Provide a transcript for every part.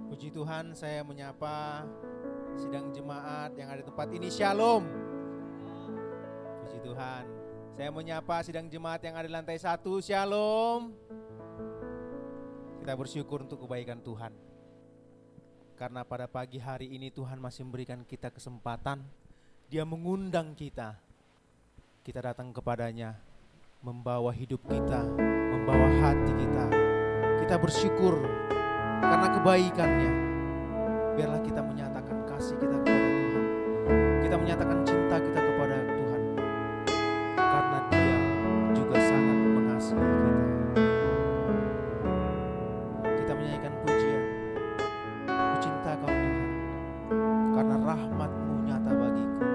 Puji Tuhan, saya menyapa sidang jemaat yang ada di tempat ini. Shalom. Puji Tuhan. Saya menyapa sidang jemaat yang ada di lantai 1. Shalom. Kita bersyukur untuk kebaikan Tuhan. Karena pada pagi hari ini Tuhan masih memberikan kita kesempatan. Dia mengundang kita. Kita datang kepadanya, membawa hidup kita, membawa hati kita. Kita bersyukur karena kebaikannya. Biarlah kita menyatakan kasih kita kepada Tuhan. Kita menyatakan cinta kita kepada Tuhan. Karena Dia juga sangat mengasihi kita. Kita menyanyikan pujian. Ku cinta Kau Tuhan, karena rahmat-Mu nyata bagiku.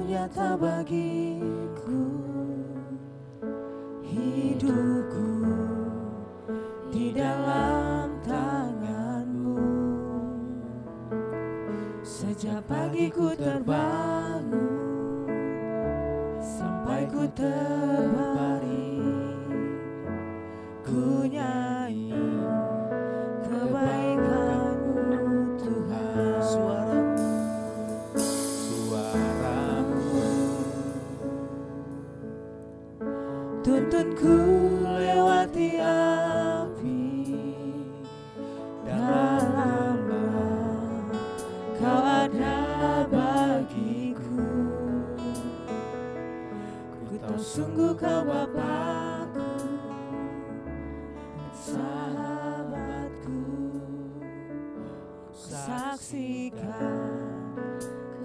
Nyata bagiku, hidupku di dalam tangan-Mu. Sejak pagi ku terbangun sampai ku terbaring, ku nyanyi kebaikan-Mu Tuhan. Tuntunku lewati api, dalam gelap Kau ada bagiku. Ku tahu sungguh Kau Bapa-Ku, sahabatku. Saksikan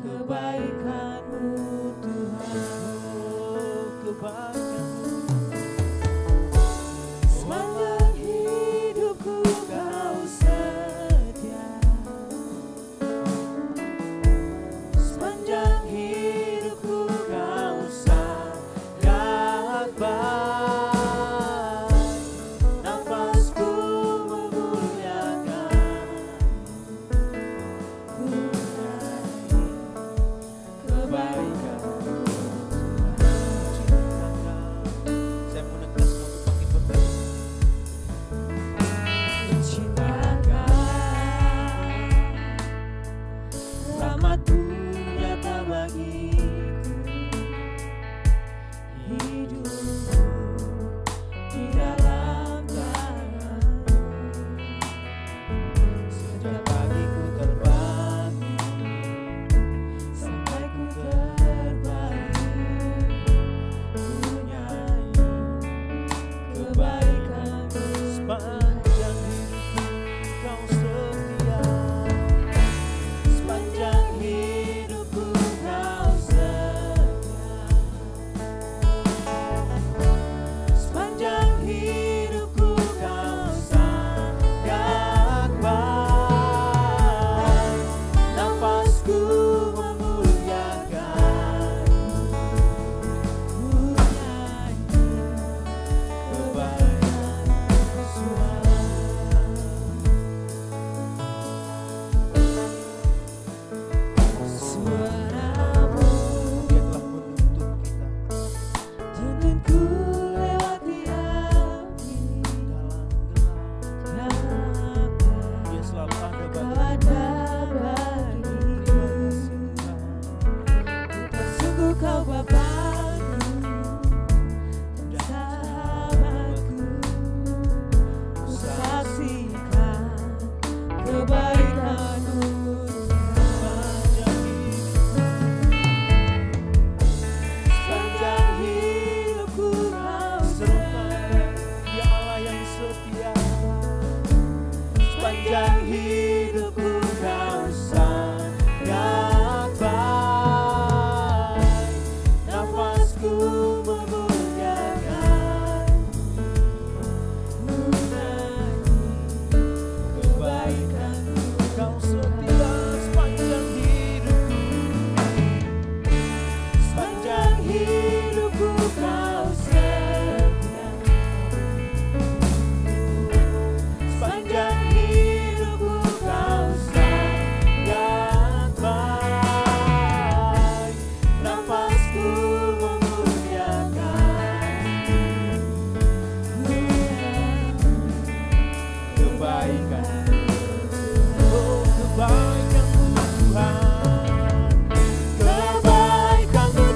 kebaikan-Mu Tuhan. Kebaikan sepanjang hidupku Kau setia, sepanjang hidupku Kau sangat baik. Nafasku memuliakan, ku nyanyi kebaikan. Sepanjang hidupku Kebaikan-Mu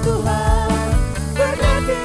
Tuhan berkati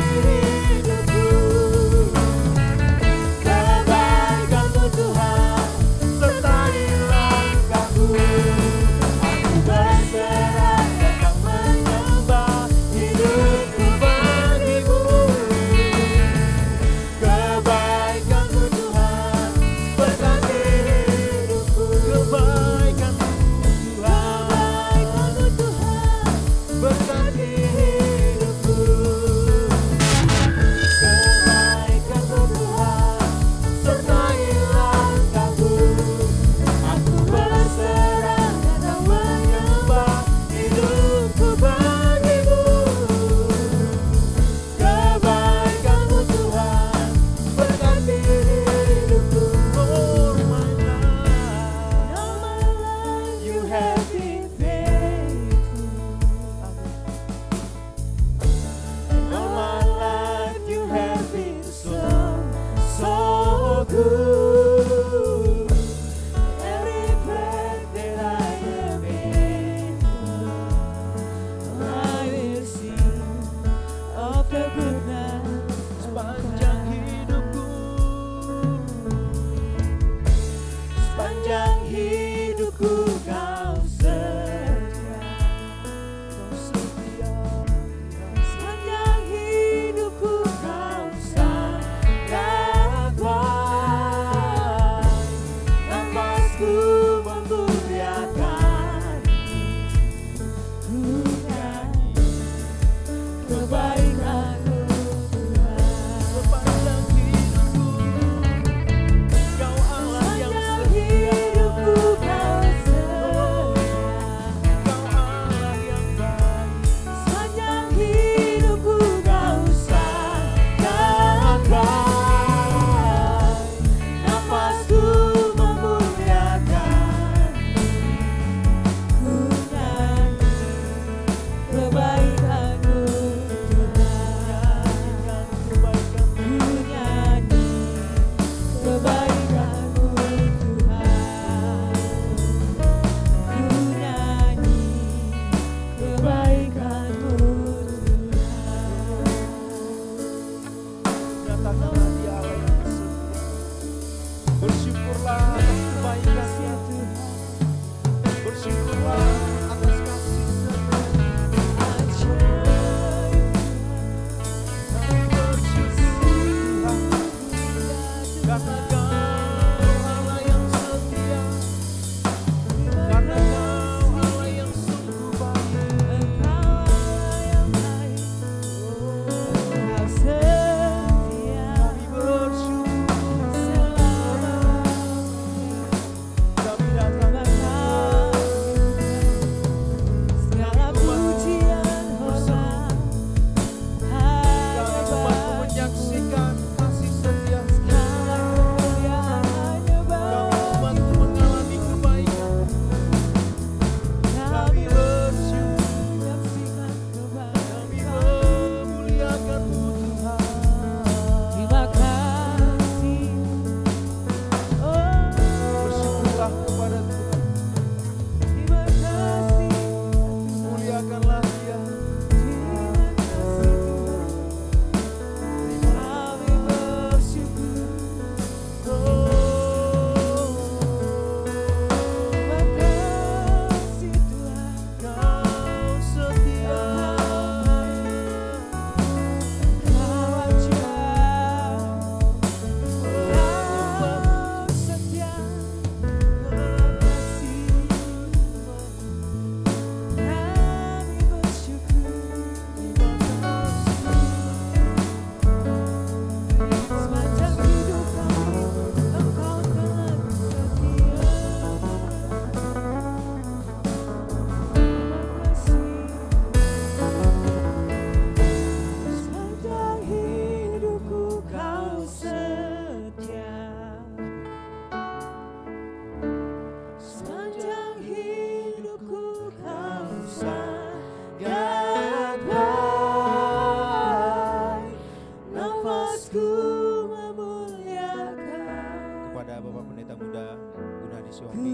Siopi.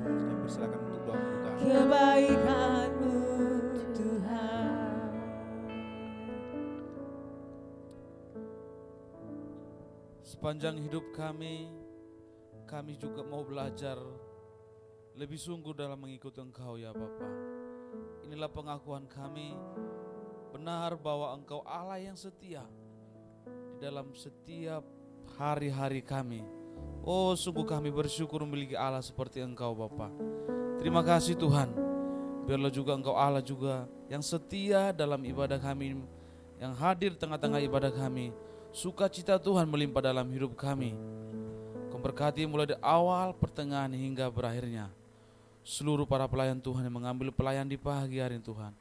Kami persilakan untuk doa pembuka. Kebaikan-Mu Tuhan. Sepanjang hidup kami juga mau belajar lebih sungguh dalam mengikuti Engkau ya Bapa. Inilah pengakuan kami, benar bahwa Engkau Allah yang setia di dalam setiap hari-hari kami. Oh, sungguh kami bersyukur memiliki Allah seperti Engkau Bapa. Terima kasih Tuhan. Biarlah juga Engkau Allah juga yang setia dalam ibadah kami, yang hadir tengah-tengah ibadah kami. Sukacita Tuhan melimpah dalam hidup kami. Kau berkati mulai dari awal, pertengahan hingga berakhirnya. Seluruh para pelayan Tuhan yang mengambil pelayan di pagi hari Tuhan.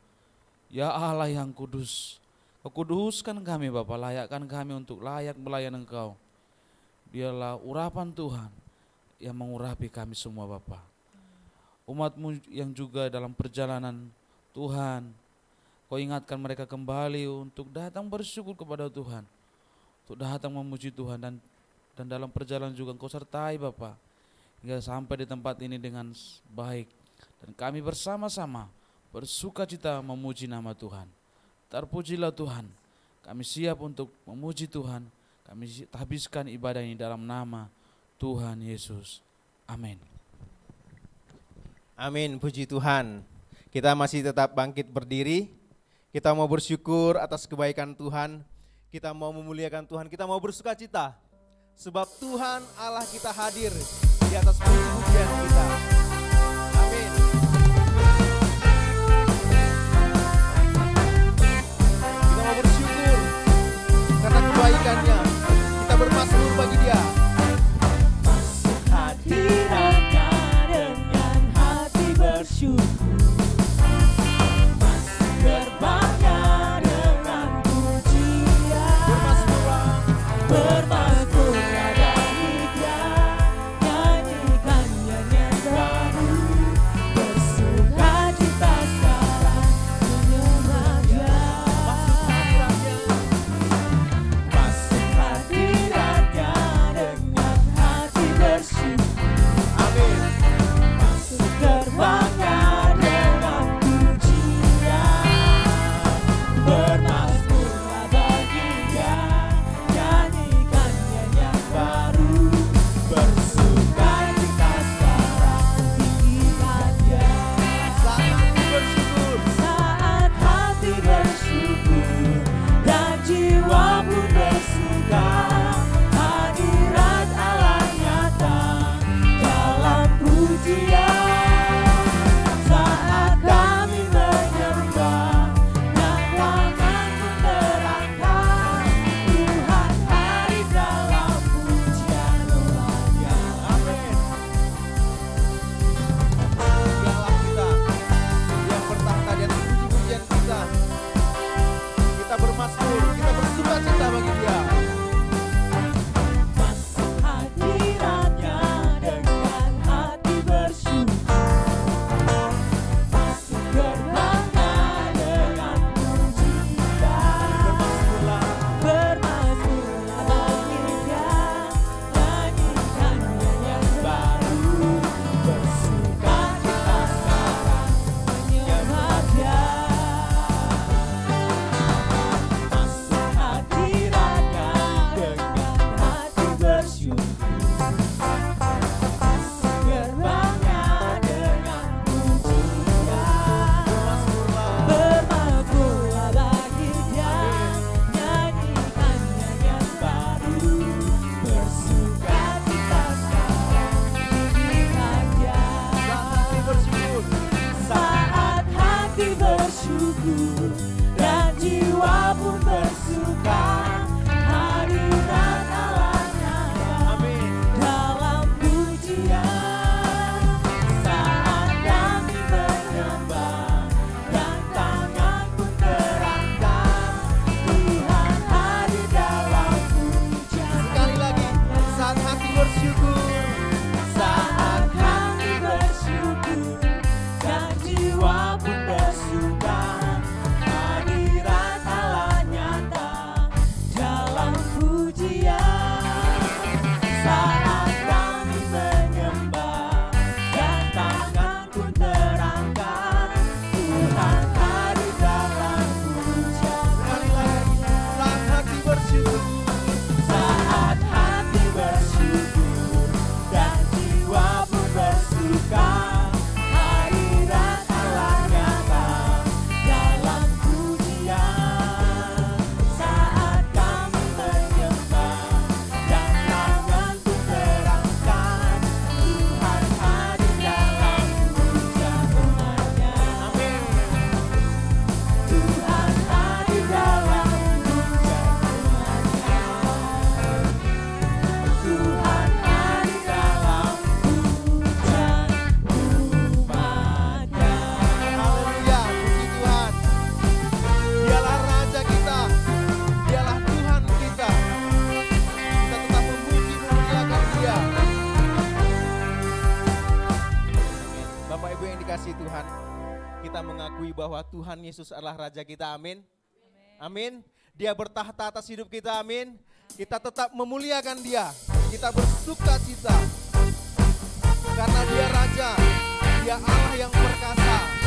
Ya Allah yang kudus, Kau kuduskan kami Bapa, layakkan kami untuk layak melayan Engkau. Biarlah urapan Tuhan yang mengurapi kami semua Bapa. Umat-Mu yang juga dalam perjalanan Tuhan, Kau ingatkan mereka kembali untuk datang bersyukur kepada Tuhan, untuk datang memuji Tuhan, dan dalam perjalanan juga Engkau sertai Bapa, hingga sampai di tempat ini dengan baik. Dan kami bersama-sama bersukacita memuji nama Tuhan. Terpujilah Tuhan. Kami siap untuk memuji Tuhan. Kami habiskan ibadah ini dalam nama Tuhan Yesus. Amin. Amin, puji Tuhan. Kita masih tetap bangkit berdiri. Kita mau bersyukur atas kebaikan Tuhan. Kita mau memuliakan Tuhan. Kita mau bersukacita. Sebab Tuhan Allah kita hadir di atas puji-pujian kita. Amin. Kita mau bersyukur karena kebaikannya. Kita bermasmur bagi Dia. Hadiratnya dengan hati bersyukur, berbangga dengan pujian, bermasmur pada Dia, nyanyikan nyanyian dikasihi Tuhan, kita mengakui bahwa Tuhan Yesus adalah Raja kita, amin. Amin. Dia bertahta atas hidup kita, amin. Kita tetap memuliakan Dia, kita bersuka cita. Karena Dia Raja, Dia Allah yang perkasa.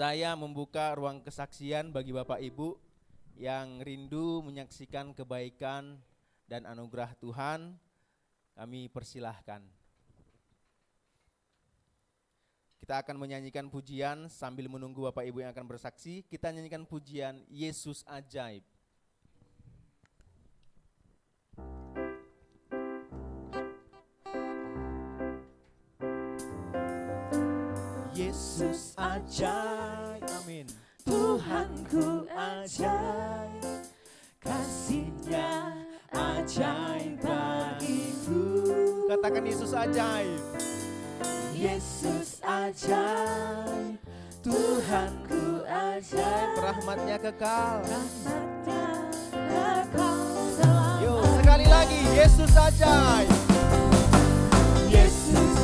Saya membuka ruang kesaksian bagi Bapak Ibu yang rindu menyaksikan kebaikan dan anugerah Tuhan. Kami persilahkan. Kita akan menyanyikan pujian sambil menunggu Bapak Ibu yang akan bersaksi. Kita nyanyikan pujian Yesus Ajaib. Yesus ajaib, amin. Tuhanku ajaib, kasih-Nya ajaib bagiku. Katakan Yesus ajaib. Yesus ajaib, Tuhanku ajaib. Rahmat-Nya kekal. Rahmat-Nya kekal selalu. Yuk sekali lagi, Yesus ajaib. Yesus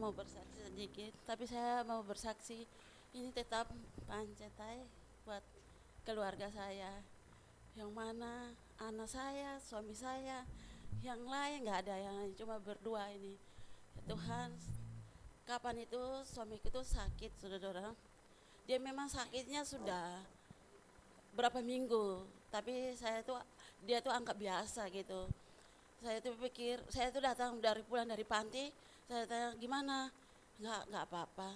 mau bersaksi sedikit, tapi saya mau bersaksi ini tetap pancetai buat keluarga saya. Yang mana anak saya, suami saya, yang lain nggak ada, yang lain cuma berdua ini. Tuhan, kapan itu suamiku itu sakit, saudara. Dia memang sakitnya sudah berapa minggu, tapi dia tuh anggap biasa gitu. Saya tuh pikir, saya tuh datang pulang dari panti, saya tanya gimana, nggak apa-apa.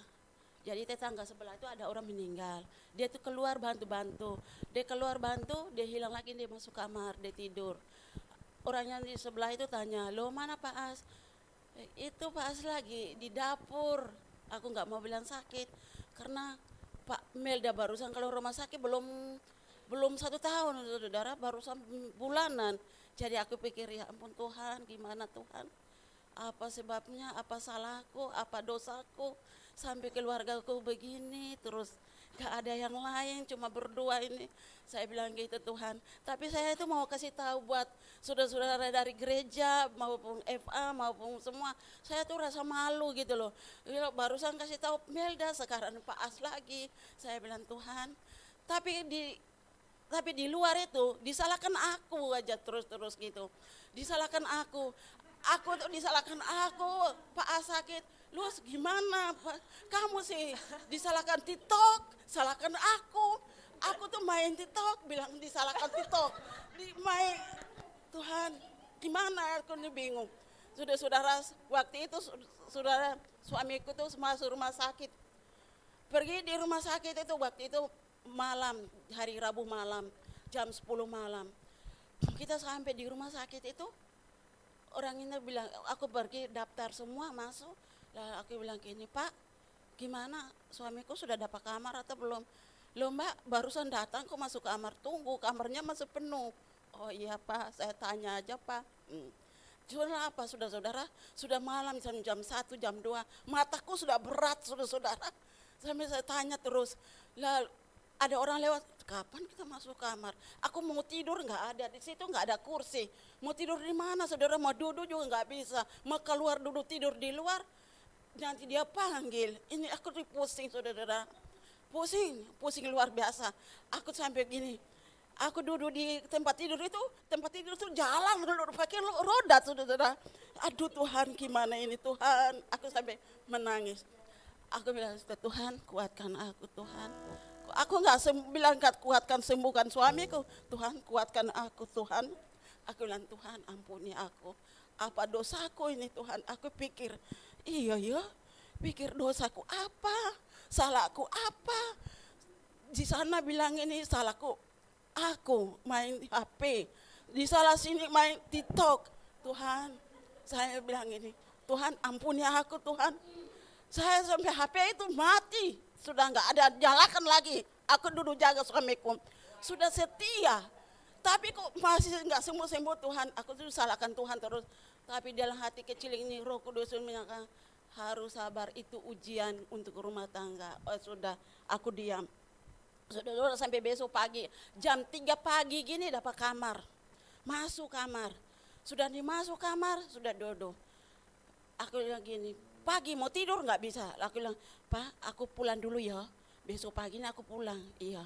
Jadi tetangga sebelah itu ada orang meninggal, dia tuh keluar bantu-bantu, dia hilang lagi, dia masuk kamar, dia tidur. Orangnya di sebelah itu tanya, lo mana Pak As? Itu Pak As lagi di dapur. Aku nggak mau bilang sakit, karena Pak Melda barusan kalau rumah sakit belum 1 tahun, saudara, barusan bulanan. Jadi aku pikir, ya ampun Tuhan, gimana Tuhan? Apa sebabnya, apa salahku, apa dosaku, sampai keluargaku begini, terus gak ada yang lain, cuma berdua ini. Saya bilang gitu Tuhan. Tapi saya itu mau kasih tahu buat saudara-saudara dari gereja, maupun FA, maupun semua. Saya tuh rasa malu gitu loh. Barusan kasih tahu Melda, sekarang Pak As lagi. Saya bilang Tuhan, tapi di luar itu disalahkan aku aja terus gitu. Disalahkan aku tuh disalahkan aku, Pak As sakit. Lu gimana Pak? Kamu sih disalahkan TikTok, salahkan aku. Aku tuh main TikTok, bilang disalahkan TikTok. Tuhan, gimana aku nih bingung. Saudara, waktu itu saudara suamiku tuh masuk rumah sakit. Pergi di rumah sakit itu waktu itu malam, hari Rabu malam, jam 10 malam. Kita sampai di rumah sakit itu, orang ini bilang, aku pergi daftar semua masuk. Lalu aku bilang gini, Pak, gimana suamiku sudah dapat kamar atau belum? Loh Mbak, barusan datang kok masuk kamar, tunggu kamarnya masih penuh. Oh iya Pak, saya tanya aja Pak. Sudah apa saudara, sudah malam jam 1, jam 2, mataku sudah berat saudara. Sampai saya tanya terus, lalu ada orang lewat, kapan kita masuk kamar? Aku mau tidur nggak ada, di situ nggak ada kursi. Mau tidur di mana saudara, mau duduk juga nggak bisa. Mau keluar duduk tidur di luar, nanti dia panggil. Ini aku pusing saudara, pusing luar biasa. Aku sampai gini, aku duduk di tempat tidur itu jalan dulu pakai roda saudara. Aduh Tuhan, gimana ini Tuhan? Aku sampai menangis. Aku bilang, Tuhan kuatkan aku Tuhan. Aku nggak bilang kuatkan sembuhkan suamiku, Tuhan kuatkan aku Tuhan. Aku bilang Tuhan ampuni aku. Apa dosaku ini Tuhan? Aku pikir, iya ya, pikir dosaku apa? Salahku apa? Di sana bilang ini salahku, aku main HP. Di salah sini main TikTok. Tuhan, saya bilang ini, Tuhan ampuni aku Tuhan. Saya sampai HP itu mati, sudah nggak ada nyalakan lagi. Aku duduk jaga suamiku, sudah setia. Tapi kok masih nggak sembuh-sembuh Tuhan, aku tuh salahkan Tuhan terus. Tapi dalam hati kecil ini Roh Kudus menyatakan harus sabar, itu ujian untuk rumah tangga. Oh, sudah, aku diam. Sudah sampai besok pagi, jam 3 pagi gini dapat kamar. Masuk kamar, sudah dimasuk kamar, sudah duduk. Aku bilang gini, pagi mau tidur nggak bisa. Aku bilang, Pak aku pulang dulu ya, besok pagi ini aku pulang. Iya,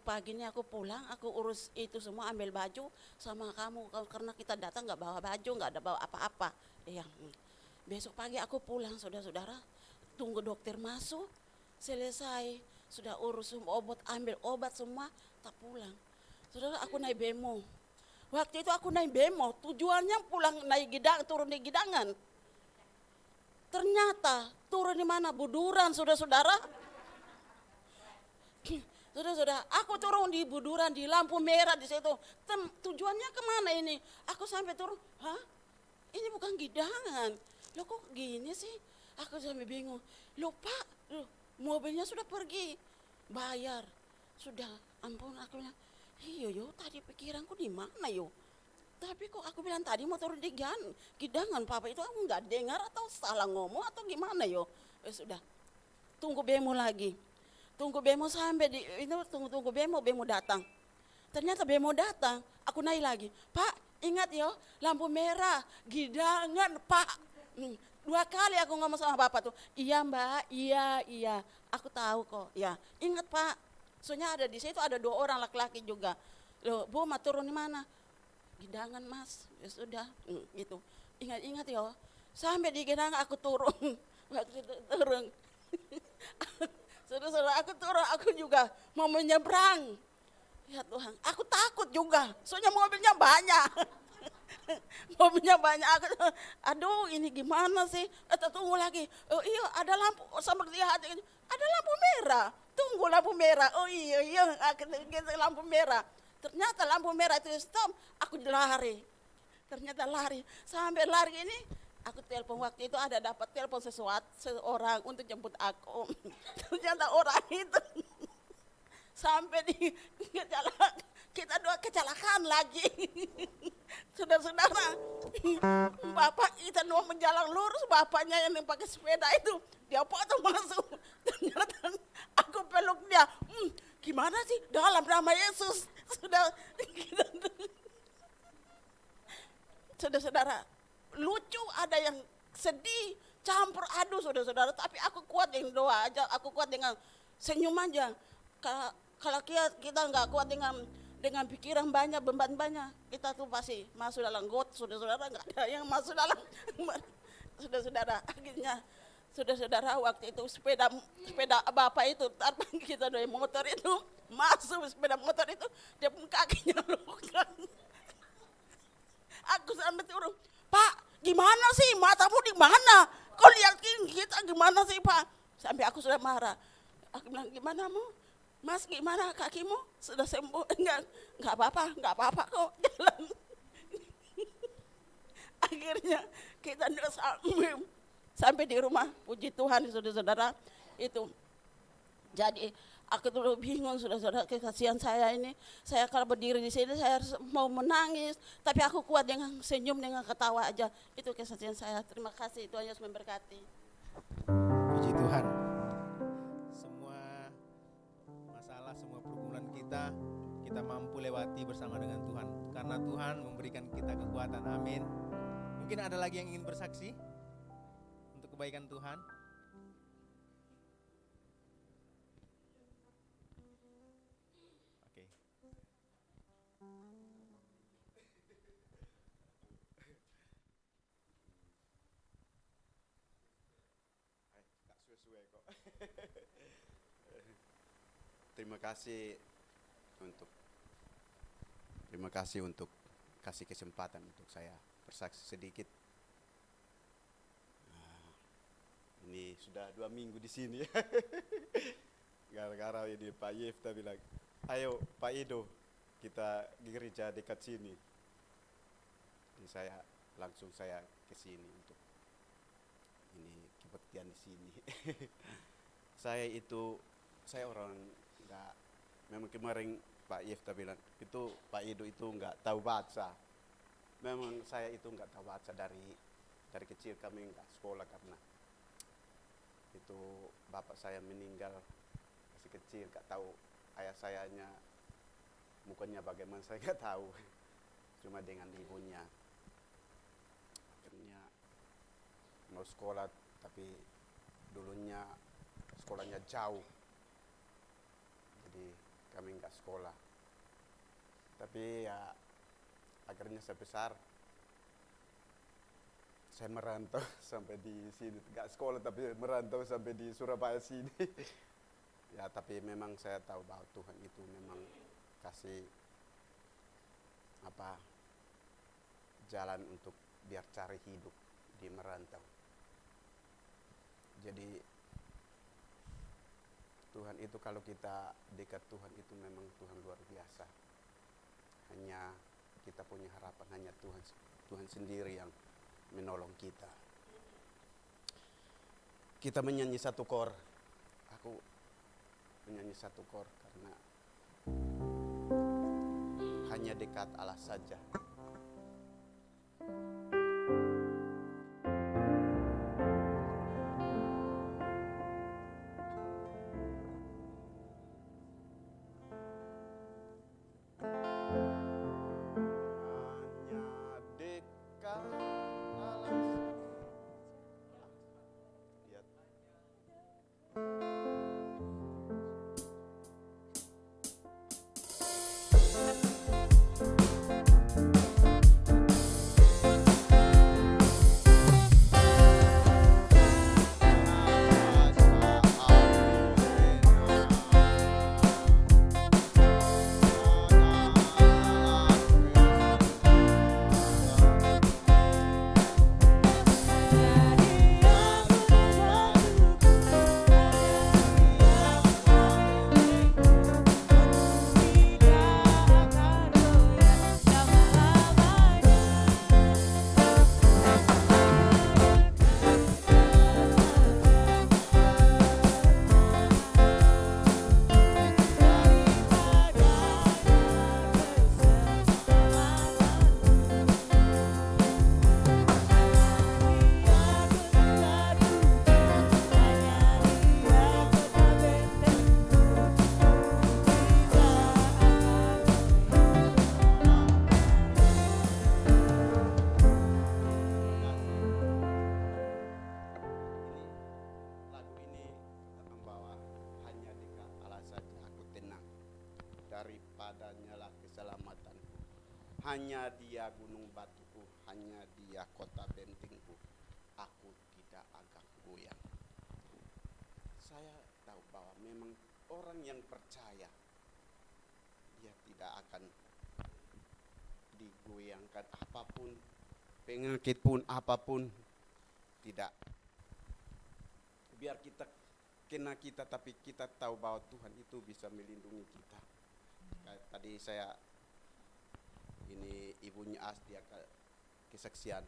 pagi ini aku pulang, aku urus itu semua, ambil baju sama kamu. Karena kita datang nggak bawa baju, nggak ada bawa apa-apa. Iya, besok pagi aku pulang saudara-saudara. Tunggu dokter masuk, selesai. Sudah urus obat, ambil obat semua, tak pulang. Saudara, aku naik bemo. Waktu itu aku naik bemo, tujuannya pulang naik turun di Gidangan. Ternyata turun di mana? Buduran, saudara-saudara. Saudara-saudara, aku turun di Buduran, di lampu merah di situ. Tujuannya kemana ini? Aku sampai turun, hah? Ini bukan Gidangan. Loh kok gini sih? Aku sampai bingung. Loh Pak, mobilnya sudah pergi, bayar. Sudah, ampun aku bilang, iya yo tadi pikiranku di mana yo. Tapi kok aku bilang tadi mau turun di Gidangan, Papa itu aku nggak dengar atau salah ngomong atau gimana yo. Sudah, tunggu bemo lagi. Tunggu bemo sampai di itu tunggu bemo datang. Ternyata bemo datang, aku naik lagi. Pak, ingat yo, lampu merah, Gidangan Pak. 2 kali aku ngomong sama bapak tuh, iya mbak, iya, aku tahu kok. Ya, ingat pak, soalnya ada di situ ada 2 orang laki-laki juga. Loh, Bu, mau turun di mana? Gidangan mas, ya sudah, gitu. Ingat ya, sampai di gidangan aku turun, waktu itu turun. Saudara-saudara, aku turun, aku juga mau menyeberang. Ya Tuhan, aku takut juga, soalnya mobilnya banyak. Mobilnya banyak, aku, aduh ini gimana sih, tunggu lagi, oh iya ada lampu, sama dia ada lampu merah, tunggu lampu merah, oh iya, lampu merah. Ternyata lampu merah itu stop, aku lari, ternyata lari, sampai lari ini, aku telepon waktu itu ada dapat telepon seseorang untuk jemput aku, ternyata orang itu, sampai di kita 2 kecelakaan lagi. Saudara-saudara, bapak kita mau menjalan lurus, bapaknya yang pakai sepeda itu, dia potong masuk. Ternyata aku peluk dia, gimana sih dalam nama Yesus. Saudara-saudara, lucu, ada yang sedih, campur aduk saudara-saudara, tapi aku kuat dengan doa aja, aku kuat dengan senyum aja. Kalau kita nggak kuat dengan pikiran banyak, beban banyak, kita tuh pasti masuk dalam got, saudara-saudara, nggak ada yang masuk dalam. Saudara-saudara, akhirnya saudara-saudara waktu itu sepeda bapak itu terbang, kita dari motor itu masuk sepeda motor itu, dia pun kakinya luka. Aku sampai turun, Pak, gimana sih, matamu di mana? Kau lihat kita gimana sih Pak? Sampai aku sudah marah. Aku bilang, gimana mu? Mas, gimana kakimu? Sudah sembuh? Enggak apa-apa kok, jalan. Akhirnya kita sampai di rumah, puji Tuhan saudara-saudara itu. Jadi aku dulu bingung saudara-saudara, kekasihan saya ini. Saya kalau berdiri di sini saya harus mau menangis, tapi aku kuat dengan senyum, dengan ketawa aja. Itu kekasihan saya. Terima kasih, Tuhan Yesus memberkati. Puji Tuhan. Semua pergumulan kita mampu lewati bersama dengan Tuhan, karena Tuhan memberikan kita kekuatan. Amin. Mungkin ada lagi yang ingin bersaksi untuk kebaikan Tuhan. Oke. Kak suwe-suwe kok. Terima kasih untuk kasih kesempatan untuk saya bersaksi sedikit. Ini sudah 2 minggu di sini. Gara-gara ini Pak Yefta bilang, ayo Pak Ido, kita gereja dekat sini. Ini langsung saya ke sini untuk ini kebaktian di sini. Saya orang enggak, memang kemarin Pak Yefta bilang itu Pak Ido itu enggak tahu baca. Memang saya itu enggak tahu baca dari kecil, kami enggak sekolah karena itu bapak saya meninggal masih kecil, enggak tahu ayah sayanya mukanya bagaimana, saya enggak tahu. Cuma dengan ibunya. Akhirnya mau sekolah tapi dulunya sekolahnya jauh. Jadi kami enggak sekolah. Tapi ya akhirnya saya besar. Saya merantau sampai di sini, enggak sekolah tapi merantau sampai di Surabaya sini. Ya tapi memang saya tahu bahwa Tuhan itu memang kasih jalan untuk biar cari hidup di merantau. Jadi Tuhan itu kalau kita dekat Tuhan itu memang Tuhan luar biasa. Hanya kita punya harapan, hanya Tuhan sendiri yang menolong kita. Kita menyanyi satu kor. Aku menyanyi satu kor karena hanya dekat Allah saja. hanya Dia gunung batuku, hanya Dia kota bentengku, aku tidak akan goyang. Saya tahu bahwa memang orang yang percaya, dia tidak akan digoyangkan apapun, penyakit pun apapun, tidak. Biar kita kena kita, tapi kita tahu bahwa Tuhan itu bisa melindungi kita. Kayak tadi saya, ini ibunya As, dia kesaksian.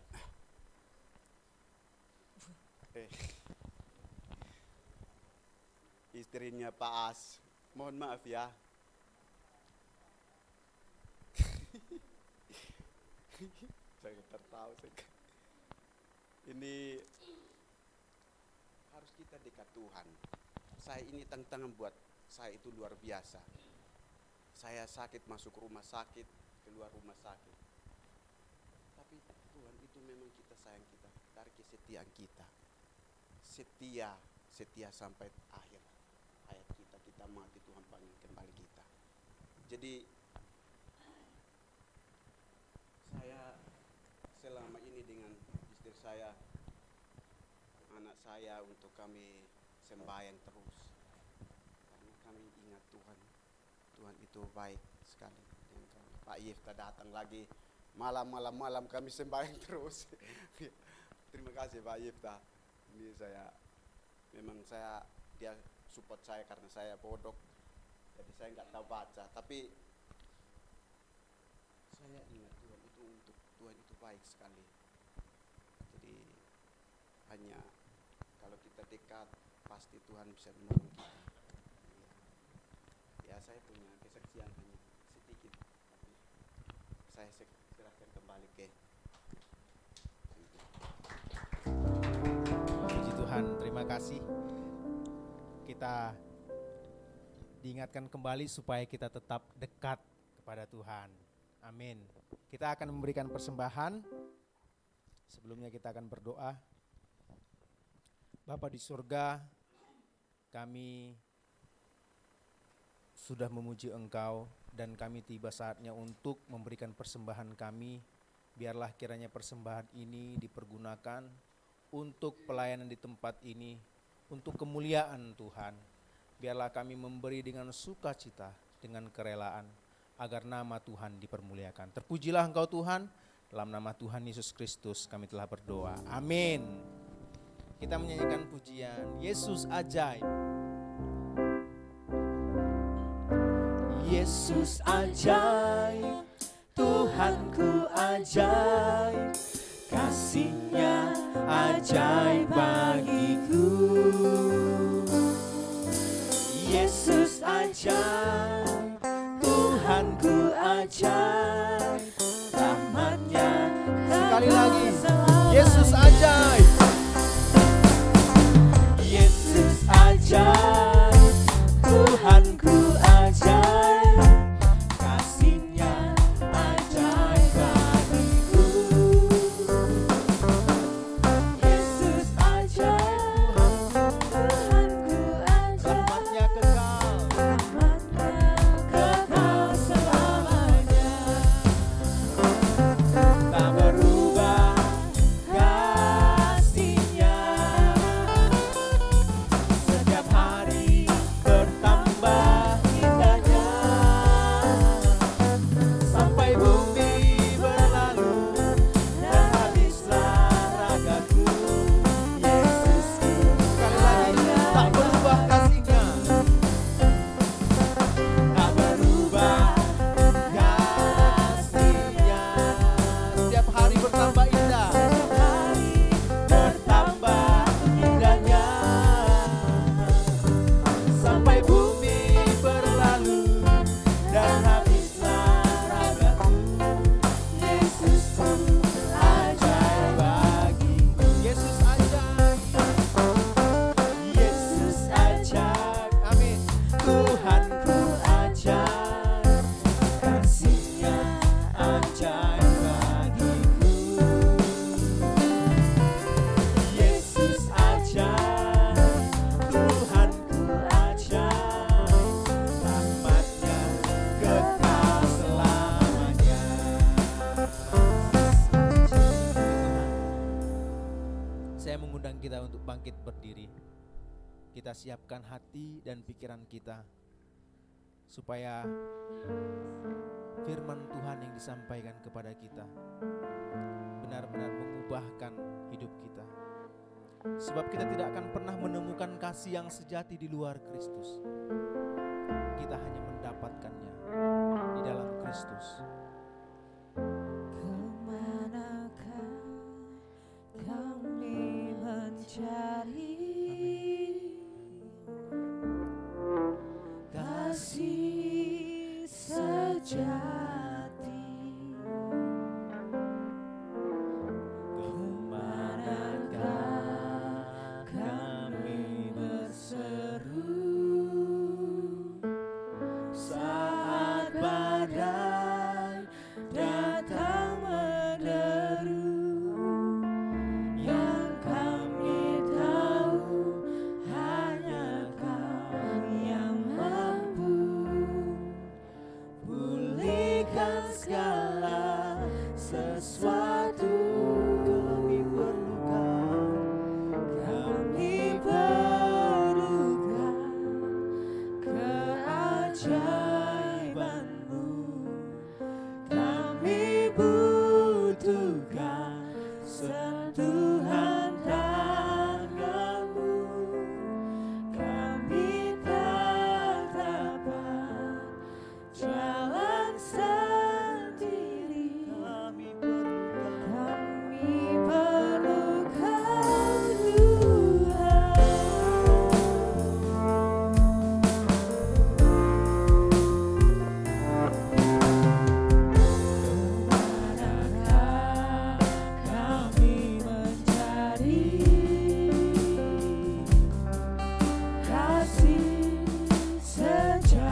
Istrinya Pak As, mohon maaf ya. Saya tertawa. Ini harus kita dekat Tuhan. Saya ini tantangan buat saya itu luar biasa. Saya sakit, masuk rumah sakit, keluar rumah sakit. Tapi Tuhan itu memang kita sayang kita, dari kesetiaan kita. Setia sampai akhir hayat kita. Kita mati, Tuhan panggil kembali kita. Jadi saya selama ini dengan istri saya, anak saya, untuk kami sembahyang terus. Karena kami ingat Tuhan itu baik sekali. Pak Yifta datang lagi, malam kami sembahyang terus. Terima kasih Pak Yifta. Ini dia support saya karena saya bodoh. Jadi saya nggak tahu baca, tapi saya ingat Tuhan itu baik sekali. Jadi hanya kalau kita dekat, pasti Tuhan bisa menolong kita. Ya, saya punya kesaksian hanya sedikit, tapi saya serahkan kembali ke Puji Tuhan, terima kasih. Kita diingatkan kembali supaya kita tetap dekat kepada Tuhan. Amin. Kita akan memberikan persembahan. Sebelumnya kita akan berdoa. Bapa di surga, kami sudah memuji Engkau dan kami tiba saatnya untuk memberikan persembahan kami. Biarlah kiranya persembahan ini dipergunakan untuk pelayanan di tempat ini, untuk kemuliaan Tuhan. Biarlah kami memberi dengan sukacita, dengan kerelaan, agar nama Tuhan dipermuliakan. Terpujilah Engkau Tuhan, dalam nama Tuhan Yesus Kristus kami telah berdoa. Amin. Kita menyanyikan pujian Yesus ajaib. Yesus ajaib, Tuhanku ajaib, kasih-Nya ajaib bagiku. Yesus ajaib, Tuhanku ajaib, rahmat-Nya Sekali lagi, Yesus ajaib. Yesus ajaib, Tuhanku ajaib, kasih-Nya ajaib bagiku. Yesus ajaib, Tuhanku ajaib, Rahmat-Nya kekal. rahmat-Nya kekal selamanya. Saya mengundang kita untuk bangkit berdiri. Kita siapkan hati dan pikiran kita supaya firman Tuhan yang disampaikan kepada kita benar-benar mengubahkan hidup kita. Sebab kita tidak akan pernah menemukan kasih yang sejati di luar Kristus. Kita hanya mendapatkannya di dalam Kristus. Kemanakah kami mencari kasih sejati? Kemanakah kami berseru saat badai datang menderu? Yang kami tahu hanya Kau yang mampu pulihkan segala sesuatu. Kami perlukan keajaiban-Mu. Kami butuhkan sentuhan tangan-Mu. Kami tak dapat jalan sendiri. Kami perlukan Tuhan. Kemanakah kami mencari kasih sejati?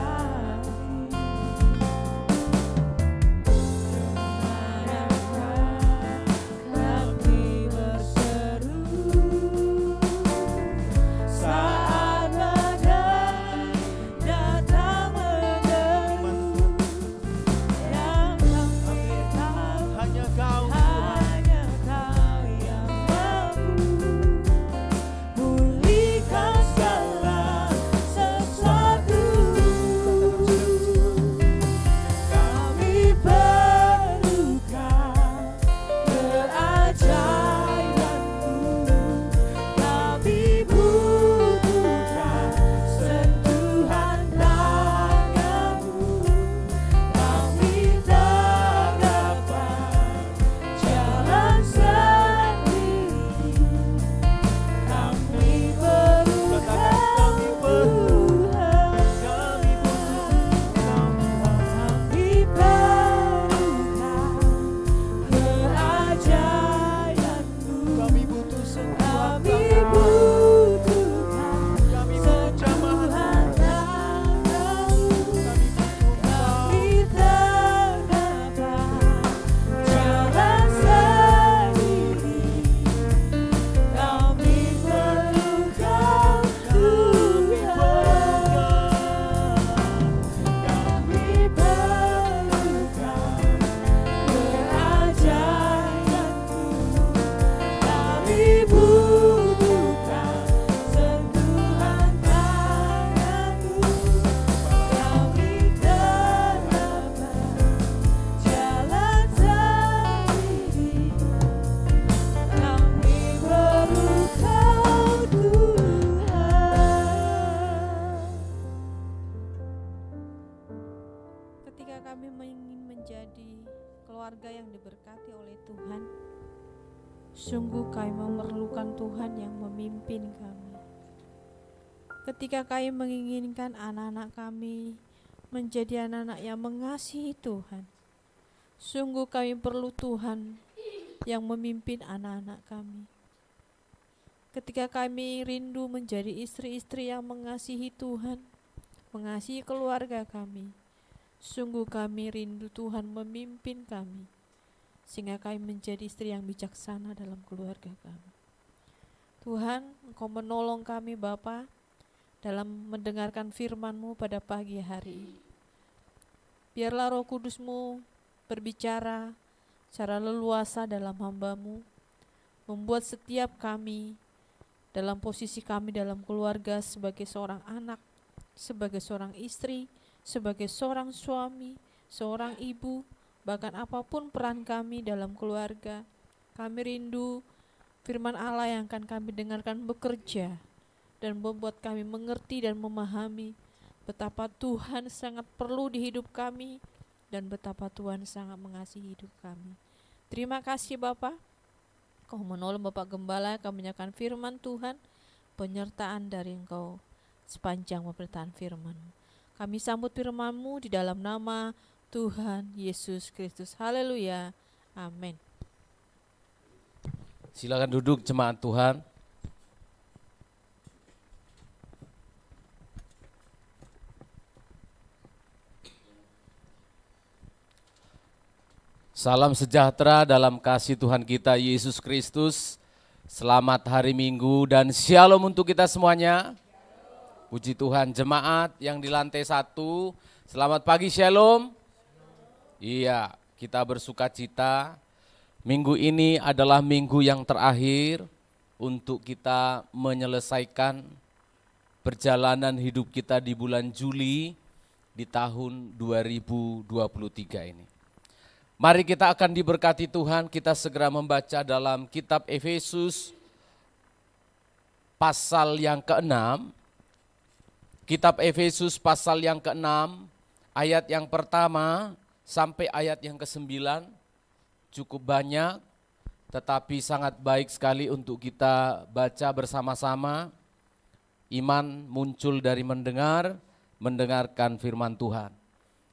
Kemanakah kami berseru saat badai datang menderu? Yang kami tahu Hanya Kau, hanya Kau yang mampu pulihkan segala sesuatu. Kami perlukan keajaiban-Mu. Kami butuhkan sentuhan tangan-Mu. Kami tak dapat jalan sendiri. Kami perlukan Tuhan. Kami perlukan keajaiban-Mu. kami butuh sentuhan Kami Tangan. butuhkan Kami butuh jamahan. sentuhan tangan-Mu. Kami tak dapat jalan sendiri. Kami perlukan Tuhan. Kami perlukan keajaiban-Mu. Kami butuhkan sentuhan tangan-Mu. Kami tak dapat jalan sendiri. Kami perlukan Tuhan. Ketika kami ingin menjadi keluarga yang diberkati oleh Tuhan, sungguh kami memerlukan Tuhan yang memimpin kami. Ketika kami menginginkan anak-anak kami menjadi anak-anak yang mengasihi Tuhan, sungguh kami perlu Tuhan yang memimpin anak-anak kami. Ketika kami rindu menjadi istri-istri yang mengasihi Tuhan, mengasihi keluarga kami, sungguh kami rindu Tuhan memimpin kami, sehingga kami menjadi istri yang bijaksana dalam keluarga kami. Tuhan, Engkau menolong kami Bapa dalam mendengarkan firman-Mu pada pagi hari ini. Biarlah Roh Kudus-Mu berbicara secara leluasa dalam hamba-Mu. membuat setiap kami dalam posisi kami dalam keluarga sebagai seorang anak, sebagai seorang istri, sebagai seorang suami, seorang ibu, bahkan apapun peran kami dalam keluarga. Kami rindu firman Allah yang akan kami dengarkan bekerja dan membuat kami mengerti dan memahami betapa Tuhan sangat perlu di hidup kami dan betapa Tuhan sangat mengasihi hidup kami. Terima kasih Bapak, Kau menolong Bapak Gembala, Kau menyatakan firman Tuhan, penyertaan dari Engkau sepanjang pemberitaan firman. Kami sambut firman-Mu di dalam nama Tuhan Yesus Kristus. Haleluya. Amin. Silakan duduk jemaat Tuhan. Salam sejahtera dalam kasih Tuhan kita Yesus Kristus. Selamat hari Minggu dan shalom untuk kita semuanya. Puji Tuhan, jemaat yang di lantai 1. Selamat pagi, shalom. Iya, kita bersuka cita. Minggu ini adalah minggu yang terakhir untuk kita menyelesaikan perjalanan hidup kita di bulan Juli di tahun 2023 ini. Mari kita akan diberkati Tuhan, kita segera membaca dalam kitab Efesus pasal yang ke-6. Kitab Efesus pasal yang ke-6, ayat yang pertama sampai ayat yang ke-9. Cukup banyak, tetapi sangat baik sekali untuk kita baca bersama-sama. Iman muncul dari mendengarkan firman Tuhan.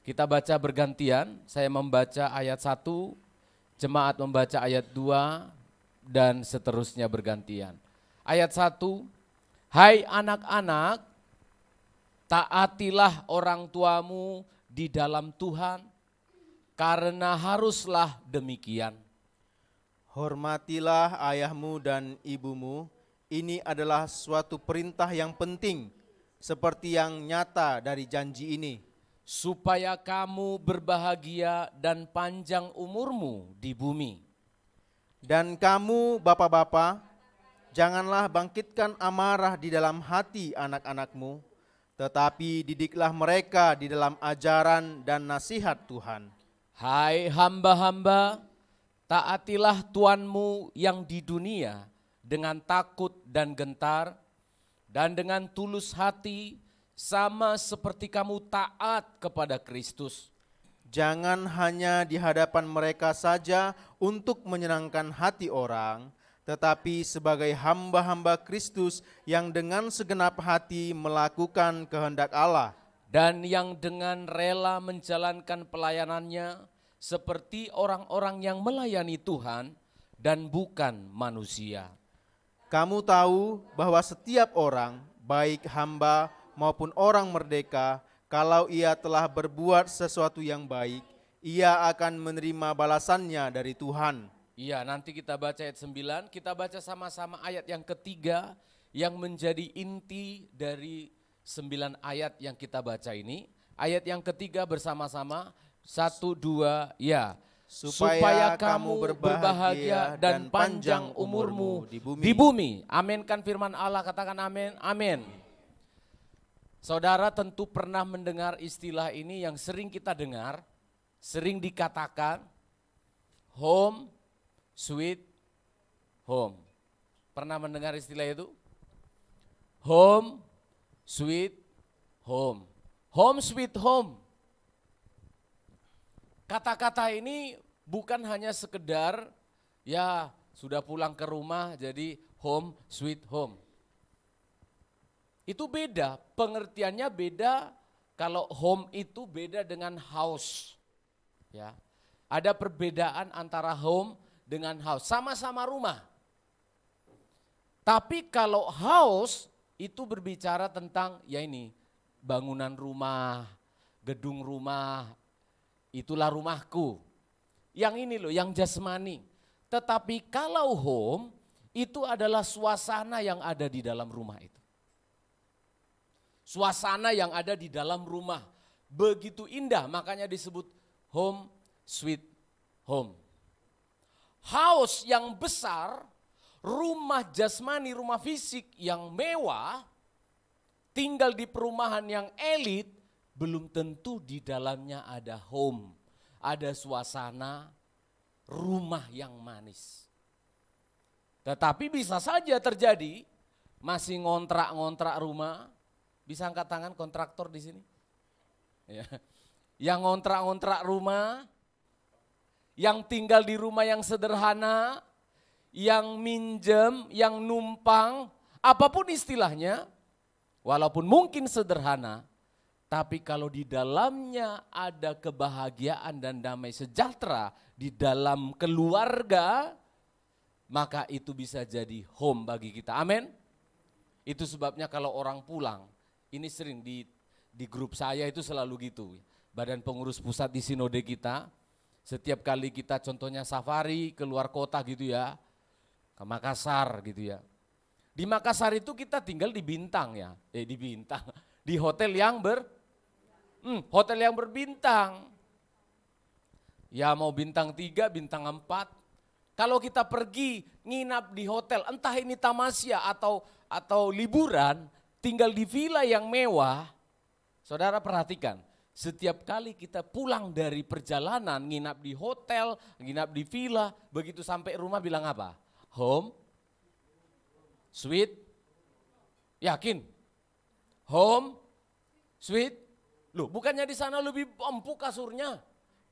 Kita baca bergantian, saya membaca ayat 1, jemaat membaca ayat 2, dan seterusnya bergantian. Ayat 1, hai anak-anak, taatilah orang tuamu di dalam Tuhan, karena haruslah demikian. Hormatilah ayahmu dan ibumu, ini adalah suatu perintah yang penting, seperti yang nyata dari janji ini. Supaya kamu berbahagia dan panjang umurmu di bumi. Dan kamu bapak-bapak, janganlah bangkitkan amarah di dalam hati anak-anakmu, tetapi didiklah mereka di dalam ajaran dan nasihat Tuhan. Hai hamba-hamba, taatilah Tuanmu yang di dunia dengan takut dan gentar, dan dengan tulus hati, sama seperti kamu taat kepada Kristus. Jangan hanya di hadapan mereka saja untuk menyenangkan hati orang, tetapi sebagai hamba-hamba Kristus yang dengan segenap hati melakukan kehendak Allah. Dan yang dengan rela menjalankan pelayanannya seperti orang-orang yang melayani Tuhan dan bukan manusia. Kamu tahu bahwa setiap orang, baik hamba maupun orang merdeka, kalau ia telah berbuat sesuatu yang baik, ia akan menerima balasannya dari Tuhan. Iya, nanti kita baca ayat 9, kita baca sama-sama ayat yang ketiga yang menjadi inti dari 9 ayat yang kita baca ini. Ayat yang ketiga bersama-sama, 1, 2, ya. Supaya kamu berbahagia dan panjang umurmu di bumi. Aminkan firman Allah, katakan amin, amin. Saudara tentu pernah mendengar istilah ini yang sering kita dengar, sering dikatakan home sweet home. Pernah mendengar istilah itu? Home sweet home. Home sweet home. Kata-kata ini bukan hanya sekedar ya sudah pulang ke rumah jadi home sweet home. Itu beda, pengertiannya beda. Kalau home itu beda dengan house. Ya. Ada perbedaan antara home dengan house, sama-sama rumah. Tapi kalau house itu berbicara tentang ya ini, bangunan rumah, gedung rumah, itulah rumahku. Yang ini loh, yang jasmani. Tetapi kalau home itu adalah suasana yang ada di dalam rumah itu. Suasana yang ada di dalam rumah begitu indah, makanya disebut home sweet home. House yang besar, rumah jasmani, rumah fisik yang mewah, tinggal di perumahan yang elit, belum tentu di dalamnya ada home, ada suasana rumah yang manis. Tetapi bisa saja terjadi masih ngontrak-ngontrak rumah. Bisa angkat tangan kontraktor di sini? Ya. Yang ngontrak-ngontrak rumah, yang tinggal di rumah yang sederhana, yang minjem, yang numpang, apapun istilahnya, walaupun mungkin sederhana, tapi kalau di dalamnya ada kebahagiaan dan damai sejahtera di dalam keluarga, maka itu bisa jadi home bagi kita. Amin. Itu sebabnya kalau orang pulang, ini sering di grup saya itu selalu gitu. Badan pengurus pusat di sinode kita, setiap kali kita contohnya safari keluar kota gitu ya, ke Makassar gitu ya. Di Makassar itu kita tinggal di bintang ya, di hotel yang hotel yang berbintang. Ya mau bintang 3, bintang 4. Kalau kita pergi nginap di hotel, entah ini tamasya atau liburan, tinggal di villa yang mewah, saudara perhatikan, setiap kali kita pulang dari perjalanan, nginap di hotel, nginap di villa, begitu sampai rumah bilang apa? Home, sweet, yakin? Home, sweet, loh bukannya di sana lebih empuk kasurnya,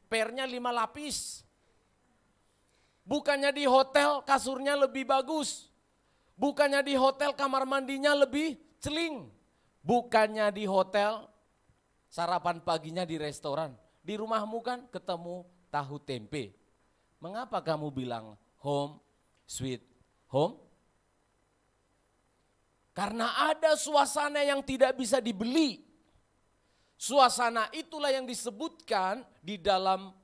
pernya 5 lapis. Bukannya di hotel kasurnya lebih bagus. Bukannya di hotel kamar mandinya lebih celing. Bukannya di hotel sarapan paginya di restoran. Di rumahmu kan ketemu tahu tempe. Mengapa kamu bilang home, sweet home? Karena ada suasana yang tidak bisa dibeli. Suasana itulah yang disebutkan di dalam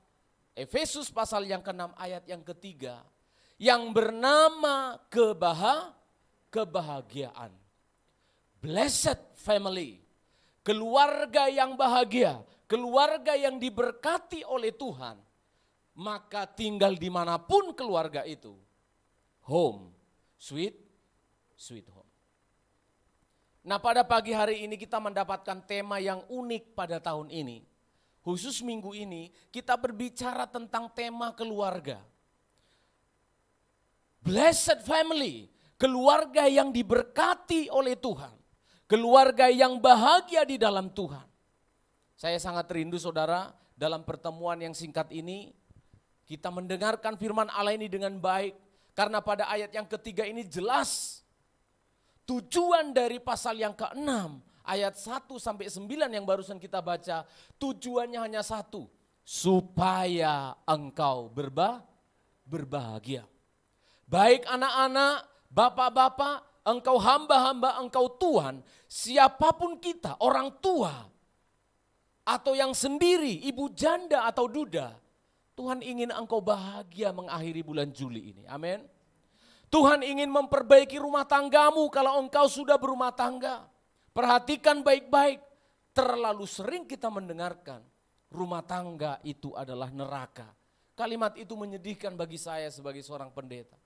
Efesus pasal yang ke-6 ayat yang ketiga, yang bernama kebahagiaan. Blessed family, keluarga yang bahagia, keluarga yang diberkati oleh Tuhan, maka tinggal dimanapun keluarga itu, home, sweet home. Nah pada pagi hari ini kita mendapatkan tema yang unik pada tahun ini. Khusus minggu ini kita berbicara tentang tema keluarga. Blessed family, keluarga yang diberkati oleh Tuhan. Keluarga yang bahagia di dalam Tuhan. Saya sangat rindu saudara, dalam pertemuan yang singkat ini, kita mendengarkan firman Allah ini dengan baik. Karena pada ayat yang ketiga ini jelas, tujuan dari pasal yang ke-6, ayat 1-9 yang barusan kita baca, tujuannya hanya satu, supaya engkau berbahagia. Baik anak-anak, bapak-bapak, engkau hamba-hamba, engkau Tuhan, siapapun kita, orang tua, atau yang sendiri, ibu janda atau duda, Tuhan ingin engkau bahagia mengakhiri bulan Juli ini, amin. Tuhan ingin memperbaiki rumah tanggamu kalau engkau sudah berumah tangga. Perhatikan baik-baik, terlalu sering kita mendengarkan rumah tangga itu adalah neraka. Kalimat itu menyedihkan bagi saya sebagai seorang pendeta.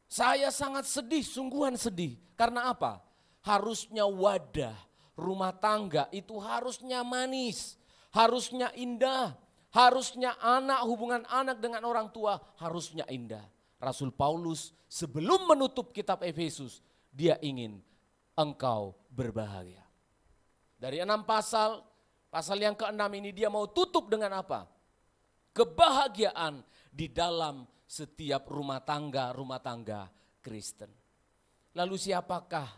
Saya sangat sedih, sungguhan sedih. Karena apa? Harusnya wadah rumah tangga itu harusnya manis, harusnya indah, harusnya hubungan anak dengan orang tua harusnya indah. Rasul Paulus sebelum menutup kitab Efesus, dia ingin engkau berbahagia. Dari 6 pasal yang ke-6 ini dia mau tutup dengan apa? Kebahagiaan di dalam setiap rumah tangga Kristen. Lalu siapakah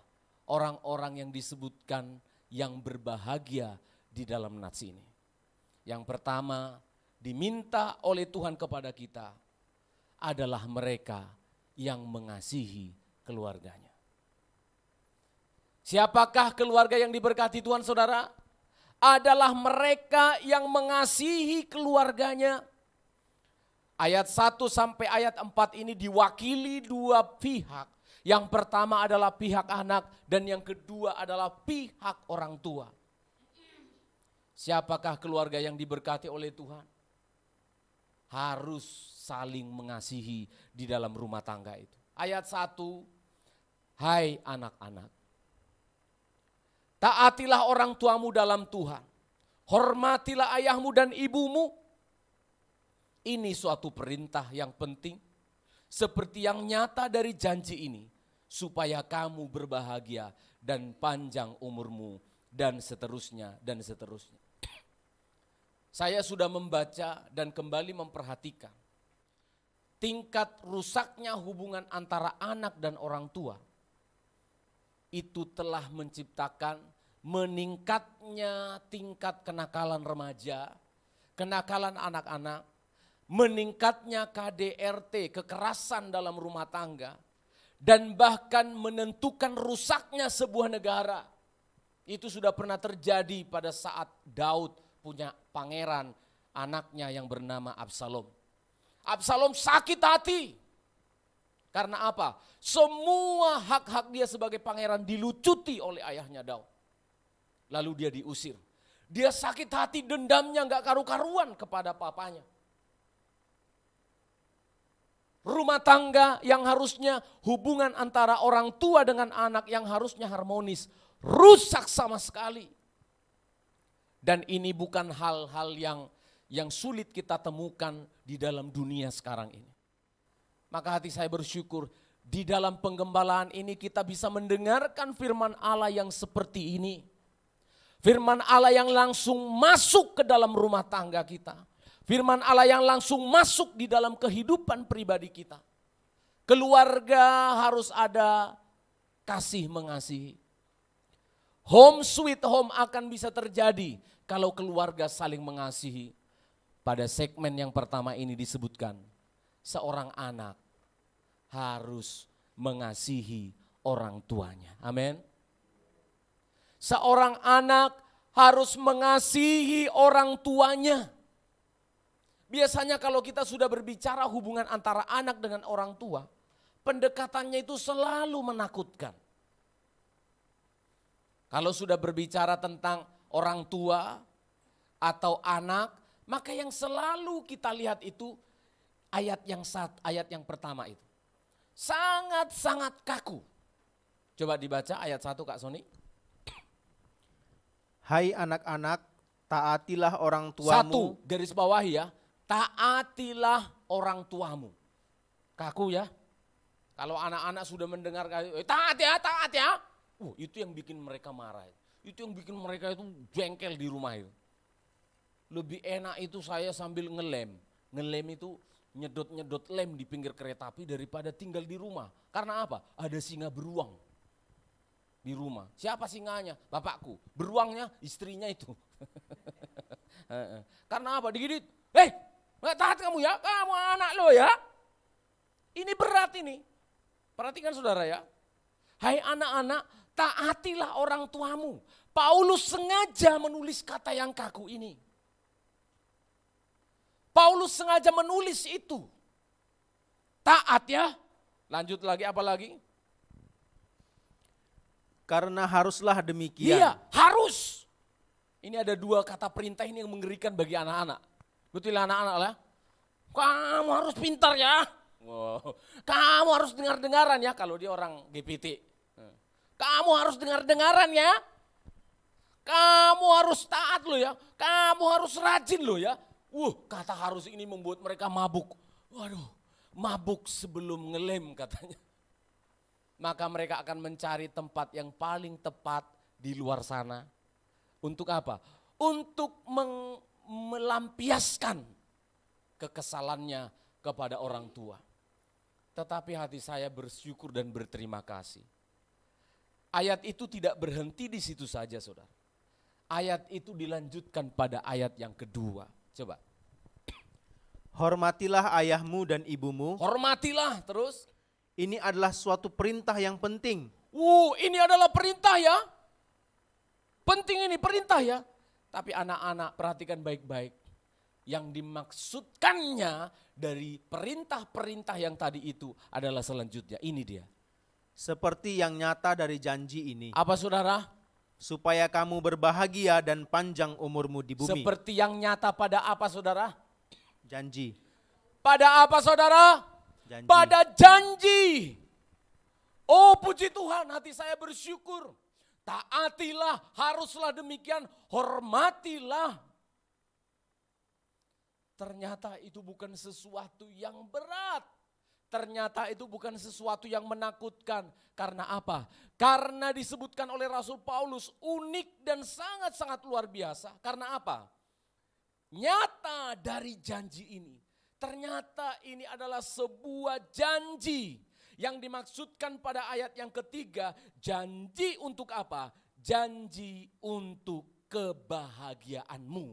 orang-orang yang disebutkan yang berbahagia di dalam nats ini? Yang pertama diminta oleh Tuhan kepada kita adalah mereka yang mengasihi keluarganya. Siapakah keluarga yang diberkati Tuhan saudara? Adalah mereka yang mengasihi keluarganya. Ayat 1 sampai ayat 4 ini diwakili 2 pihak. Yang pertama adalah pihak anak dan yang kedua adalah pihak orang tua. Siapakah keluarga yang diberkati oleh Tuhan? Harus saling mengasihi di dalam rumah tangga itu. Ayat 1, hai anak-anak, taatilah orang tuamu dalam Tuhan, hormatilah ayahmu dan ibumu. Ini suatu perintah yang penting, seperti yang nyata dari janji ini, supaya kamu berbahagia dan panjang umurmu, dan seterusnya, dan seterusnya. Saya sudah membaca dan kembali memperhatikan tingkat rusaknya hubungan antara anak dan orang tua. Itu telah menciptakan meningkatnya tingkat kenakalan remaja, kenakalan anak-anak, meningkatnya KDRT, kekerasan dalam rumah tangga, dan bahkan menentukan rusaknya sebuah negara. Itu sudah pernah terjadi pada saat Daud punya pangeran, anaknya yang bernama Absalom. Absalom sakit hati. Karena apa? Semua hak-hak dia sebagai pangeran dilucuti oleh ayahnya Daud. Lalu dia diusir. Dia sakit hati, dendamnya gak karu-karuan kepada papanya. Rumah tangga yang harusnya hubungan antara orang tua dengan anak yang harusnya harmonis, rusak sama sekali. Dan ini bukan hal-hal yang sulit kita temukan di dalam dunia sekarang ini. Maka hati saya bersyukur di dalam penggembalaan ini kita bisa mendengarkan firman Allah yang seperti ini. Firman Allah yang langsung masuk ke dalam rumah tangga kita. Firman Allah yang langsung masuk di dalam kehidupan pribadi kita. Keluarga harus ada kasih mengasihi. Home sweet home akan bisa terjadi kalau keluarga saling mengasihi. Pada segmen yang pertama ini disebutkan, seorang anak harus mengasihi orang tuanya. Amin. Seorang anak harus mengasihi orang tuanya. Biasanya kalau kita sudah berbicara hubungan antara anak dengan orang tua, pendekatannya itu selalu menakutkan. Kalau sudah berbicara tentang orang tua atau anak, maka yang selalu kita lihat itu ayat yang pertama itu. Sangat-sangat kaku. Coba dibaca ayat 1 Kak Sony. Hai anak-anak, taatilah orang tuamu. 1 garis bawahi ya. Taatilah orang tuamu. Kaku ya. Kalau anak-anak sudah mendengar taat ya. Itu yang bikin mereka marah. Itu yang bikin mereka itu jengkel di rumah itu. Lebih enak itu saya sambil ngelem. Ngelem itu nyedot-nyedot lem di pinggir kereta api daripada tinggal di rumah. Karena apa? Ada singa beruang di rumah. Siapa singanya? Bapakku. Beruangnya istrinya itu. Karena apa? Digigit. Nggak taat kamu ya? Kamu anak lo ya? Ini berat ini. Perhatikan saudara ya. Hai anak-anak, taatilah orang tuamu. Paulus sengaja menulis kata yang kaku ini. Paulus sengaja menulis itu. Taat ya. Lanjut lagi, apa lagi? Karena haruslah demikian. Iya, harus. Ini ada 2 kata perintah ini yang mengerikan bagi anak-anak. Betul anak-anak lah. Kamu harus pintar ya. Wow. Kamu harus dengar-dengaran ya kalau dia orang GPT. Kamu harus dengar-dengaran ya. Kamu harus taat lo ya. Kamu harus rajin lo ya. Kata harus ini membuat mereka mabuk. Waduh, mabuk sebelum ngelem katanya. Maka mereka akan mencari tempat yang paling tepat di luar sana. Untuk apa? Untuk melampiaskan kekesalannya kepada orang tua. Tetapi hati saya bersyukur dan berterima kasih. Ayat itu tidak berhenti di situ saja saudara. Ayat itu dilanjutkan pada ayat yang kedua. Coba. Hormatilah ayahmu dan ibumu. Hormatilah terus. Ini adalah suatu perintah yang penting. Ini adalah perintah ya. Penting ini perintah ya. Tapi anak-anak perhatikan baik-baik. Yang dimaksudkannya dari perintah-perintah yang tadi itu adalah selanjutnya. Ini dia. Seperti yang nyata dari janji ini. Apa saudara? Supaya kamu berbahagia dan panjang umurmu di bumi. Seperti yang nyata pada apa saudara? Janji. Pada apa saudara? Janji. Pada janji. Oh puji Tuhan, hati saya bersyukur. Taatilah, haruslah demikian, hormatilah. Ternyata itu bukan sesuatu yang berat. Ternyata itu bukan sesuatu yang menakutkan. Karena apa? Karena disebutkan oleh Rasul Paulus unik dan sangat-sangat luar biasa. Karena apa? Nyata dari janji ini. Ternyata ini adalah sebuah janji. Yang dimaksudkan pada ayat yang ketiga, janji untuk apa? Janji untuk kebahagiaanmu.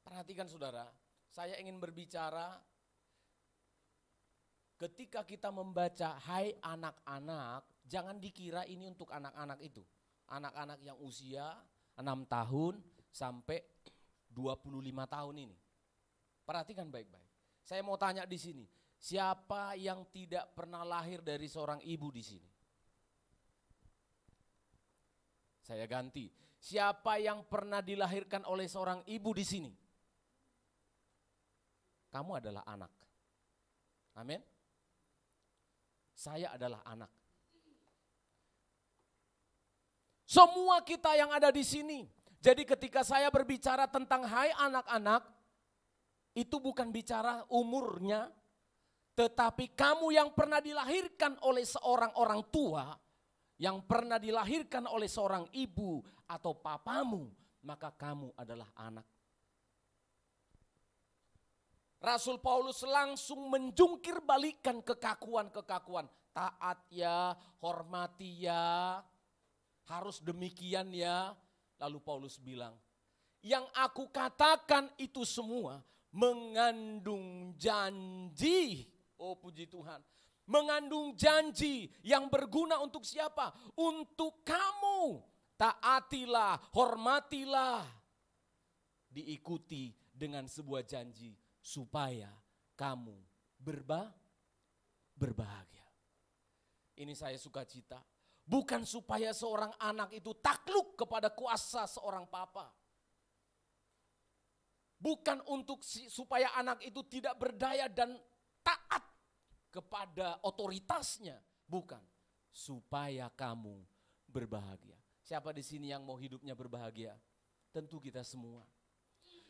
Perhatikan saudara, saya ingin berbicara ketika kita membaca hai anak-anak, jangan dikira ini untuk anak-anak itu. Anak-anak yang usia 6 tahun sampai 25 tahun ini. Perhatikan baik-baik. Saya mau tanya di sini, siapa yang tidak pernah lahir dari seorang ibu di sini? Saya ganti. Siapa yang pernah dilahirkan oleh seorang ibu di sini? Kamu adalah anak. Amin. Saya adalah anak. Semua kita yang ada di sini. Jadi ketika saya berbicara tentang hai anak-anak, itu bukan bicara umurnya, tetapi kamu yang pernah dilahirkan oleh seorang orang tua, yang pernah dilahirkan oleh seorang ibu atau papamu, maka kamu adalah anak. Rasul Paulus langsung menjungkir balikan kekakuan-kekakuan. Taat ya, hormati ya, harus demikian ya. Lalu Paulus bilang, yang aku katakan itu semua mengandung janji. Oh puji Tuhan. Mengandung janji yang berguna untuk siapa? Untuk kamu. Taatilah, hormatilah. Diikuti dengan sebuah janji supaya kamu berbahagia. Ini saya sukacita. Bukan supaya seorang anak itu takluk kepada kuasa seorang papa. Bukan untuk supaya anak itu tidak berdaya dan taat kepada otoritasnya. Bukan. Supaya kamu berbahagia. Siapa di sini yang mau hidupnya berbahagia? Tentu kita semua.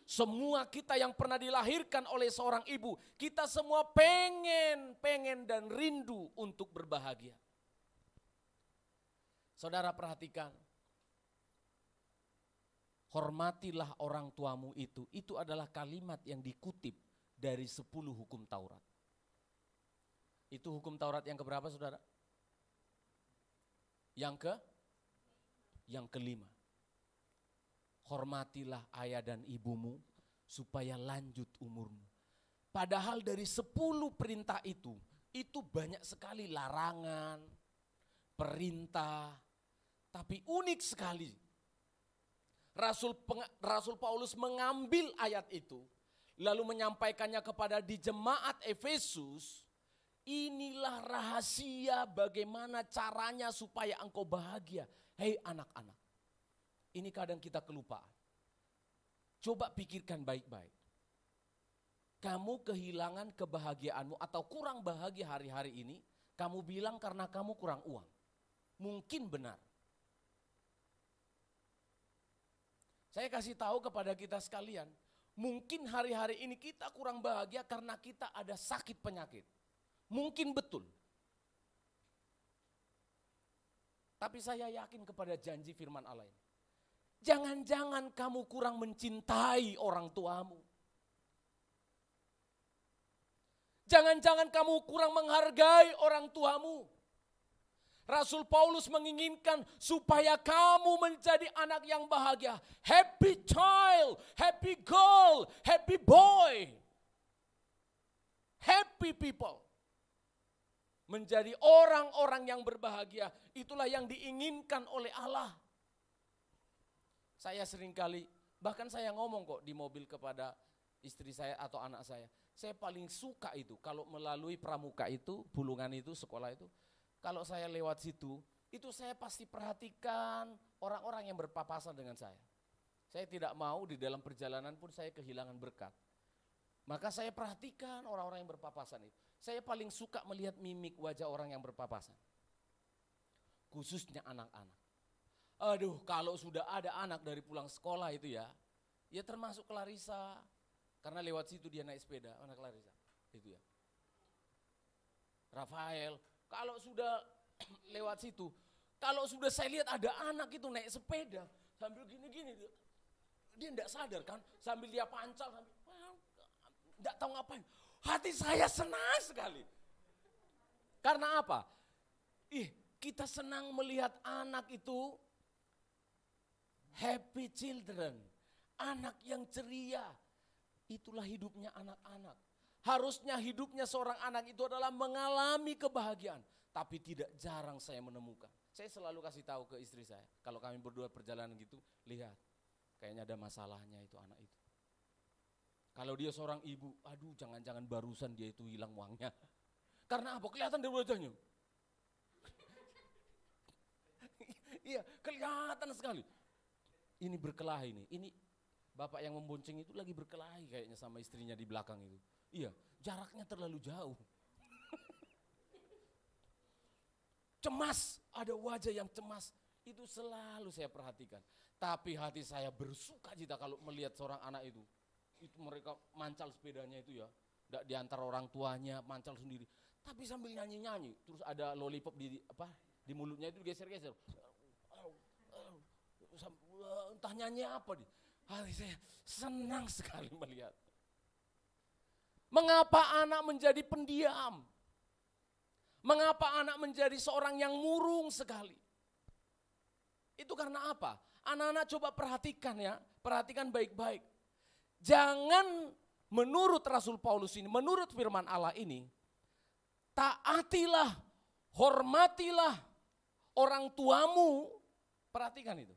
Semua kita yang pernah dilahirkan oleh seorang ibu, kita semua pengen dan rindu untuk berbahagia. Saudara perhatikan, hormatilah orang tuamu itu adalah kalimat yang dikutip dari 10 hukum Taurat. Itu hukum Taurat yang keberapa saudara? Yang kelima. Hormatilah ayah dan ibumu supaya lanjut umurmu. Padahal dari 10 perintah itu banyak sekali larangan, perintah, tapi unik sekali. Rasul Paulus mengambil ayat itu, lalu menyampaikannya kepada di jemaat Efesus. Inilah rahasia bagaimana caranya supaya engkau bahagia. Hei anak-anak. Ini kadang kita kelupaan. Coba pikirkan baik-baik. Kamu kehilangan kebahagiaanmu atau kurang bahagia hari-hari ini, kamu bilang karena kamu kurang uang. Mungkin benar. Saya kasih tahu kepada kita sekalian, mungkin hari-hari ini kita kurang bahagia karena kita ada sakit penyakit. Mungkin betul. Tapi saya yakin kepada janji firman Allah ini. Jangan-jangan kamu kurang mencintai orang tuamu. Jangan-jangan kamu kurang menghargai orang tuamu. Rasul Paulus menginginkan supaya kamu menjadi anak yang bahagia. Happy child, happy girl, happy boy. Happy people. Menjadi orang-orang yang berbahagia. Itulah yang diinginkan oleh Allah. Saya seringkali, bahkan saya ngomong kok di mobil kepada istri saya atau anak saya. Saya paling suka itu kalau melalui pramuka itu, Bulungan itu, sekolah itu. Kalau saya lewat situ, itu saya pasti perhatikan orang-orang yang berpapasan dengan saya. Saya tidak mau di dalam perjalanan pun saya kehilangan berkat. Maka saya perhatikan orang-orang yang berpapasan itu. Saya paling suka melihat mimik wajah orang yang berpapasan. Khususnya anak-anak. Aduh, kalau sudah ada anak dari pulang sekolah itu ya termasuk Clarissa. Karena lewat situ dia naik sepeda, anak Clarissa. Itu ya. Rafael, kalau sudah lewat situ, kalau sudah saya lihat ada anak itu naik sepeda sambil gini-gini, dia enggak sadar kan, sambil dia pancal, sambil enggak tahu ngapain. Hati saya senang sekali. Karena apa? Kita senang melihat anak itu happy children, anak yang ceria. Itulah hidupnya anak-anak. Harusnya hidupnya seorang anak itu adalah mengalami kebahagiaan. Tapi tidak jarang saya menemukan. Saya selalu kasih tahu ke istri saya, kalau kami berdua perjalanan gitu, lihat, kayaknya ada masalahnya itu anak itu. Kalau dia seorang ibu, aduh jangan-jangan barusan dia itu hilang uangnya. Karena apa? Kelihatan dari wajahnya. Iya, kelihatan sekali. Ini berkelahi nih, ini bapak yang membonceng itu lagi berkelahi kayaknya sama istrinya di belakang itu. Iya, jaraknya terlalu jauh. Cemas, ada wajah yang cemas, itu selalu saya perhatikan. Tapi hati saya bersuka cita kalau melihat seorang anak itu mereka mancal sepedanya itu ya, enggak diantar orang tuanya, mancal sendiri. Tapi sambil nyanyi-nyanyi, terus ada lollipop di mulutnya itu geser-geser. Entah nyanyi apa dia. Hati saya senang sekali melihat. Mengapa anak menjadi pendiam? Mengapa anak menjadi seorang yang murung sekali? Itu karena apa? Anak-anak coba perhatikan ya, perhatikan baik-baik. Jangan menurut Rasul Paulus ini, menurut firman Allah ini, taatilah, hormatilah orang tuamu. Perhatikan itu.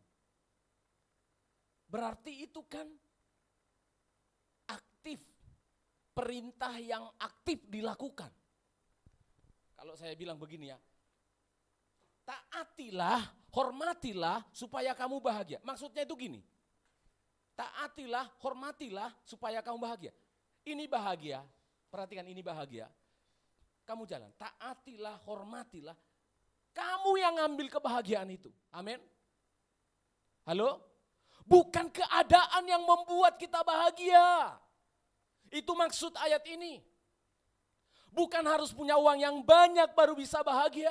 Berarti itu kan aktif, perintah yang aktif dilakukan. Kalau saya bilang begini ya, taatilah, hormatilah supaya kamu bahagia. Maksudnya itu gini, taatilah, hormatilah supaya kamu bahagia. Ini bahagia, perhatikan ini bahagia. Kamu jalan, taatilah, hormatilah. Kamu yang ngambil kebahagiaan itu. Amin. Halo? Bukan keadaan yang membuat kita bahagia. Itu maksud ayat ini. Bukan harus punya uang yang banyak baru bisa bahagia.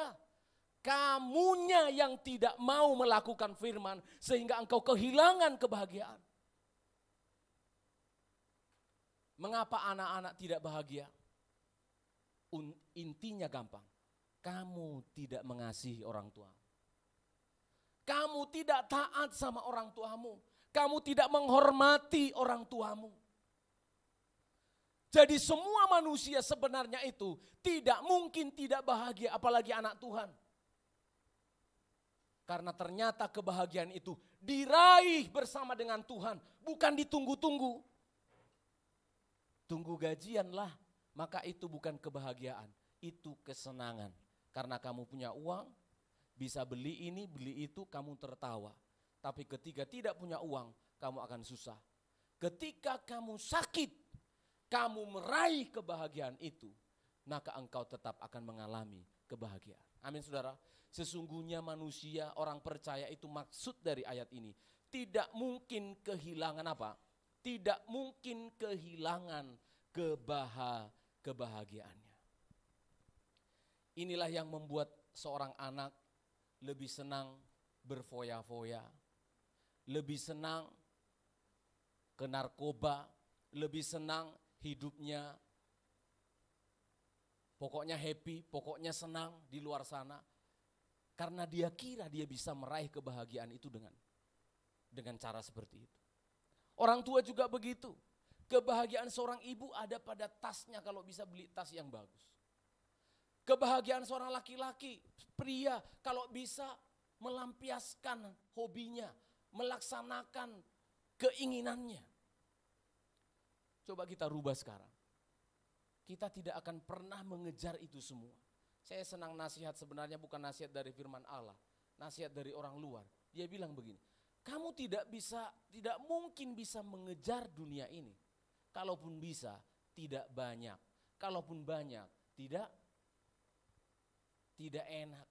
Kamunya yang tidak mau melakukan firman sehingga engkau kehilangan kebahagiaan. Mengapa anak-anak tidak bahagia? Intinya gampang. Kamu tidak mengasihi orang tua. Kamu tidak taat sama orang tuamu. Kamu tidak menghormati orang tuamu. Jadi semua manusia sebenarnya itu tidak mungkin tidak bahagia, apalagi anak Tuhan. Karena ternyata kebahagiaan itu diraih bersama dengan Tuhan, bukan ditunggu-tunggu. Tunggu gajianlah, maka itu bukan kebahagiaan, itu kesenangan. Karena kamu punya uang, bisa beli ini, beli itu, kamu tertawa. Tapi ketika tidak punya uang, kamu akan susah. Ketika kamu sakit, kamu meraih kebahagiaan itu, maka engkau tetap akan mengalami kebahagiaan. Amin saudara. Sesungguhnya manusia, orang percaya itu maksud dari ayat ini. Tidak mungkin kehilangan apa? Tidak mungkin kehilangan kebahagiaannya. Inilah yang membuat seorang anak lebih senang berfoya-foya, lebih senang ke narkoba, lebih senang hidupnya pokoknya happy, pokoknya senang di luar sana. Karena dia kira dia bisa meraih kebahagiaan itu dengan cara seperti itu. Orang tua juga begitu. Kebahagiaan seorang ibu ada pada tasnya kalau bisa beli tas yang bagus. Kebahagiaan seorang laki-laki, pria kalau bisa melampiaskan hobinya, melaksanakan keinginannya. Coba kita rubah sekarang. Kita tidak akan pernah mengejar itu semua. Saya senang nasihat sebenarnya bukan nasihat dari firman Allah, nasihat dari orang luar. Dia bilang begini, kamu tidak mungkin bisa mengejar dunia ini. Kalaupun bisa, tidak banyak. Kalaupun banyak, tidak enak.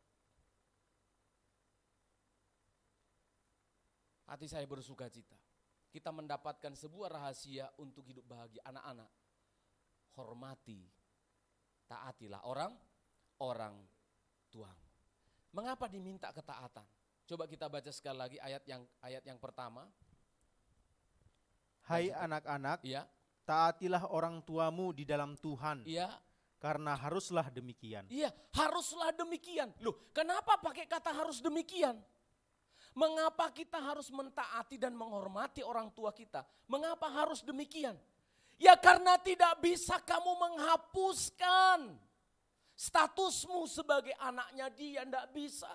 Hati saya bersuka cita. Kita mendapatkan sebuah rahasia untuk hidup bahagia. Anak-anak, hormati, taatilah orang tuamu. Mengapa diminta ketaatan? Coba kita baca sekali lagi ayat yang pertama. Hai anak-anak, Iya, taatilah orang tuamu di dalam Tuhan, iya, karena haruslah demikian. iya, haruslah demikian. Loh, kenapa pakai kata harus demikian? Mengapa kita harus mentaati dan menghormati orang tua kita? Mengapa harus demikian? Ya karena tidak bisa kamu menghapuskan statusmu sebagai anaknya dia, tidak bisa.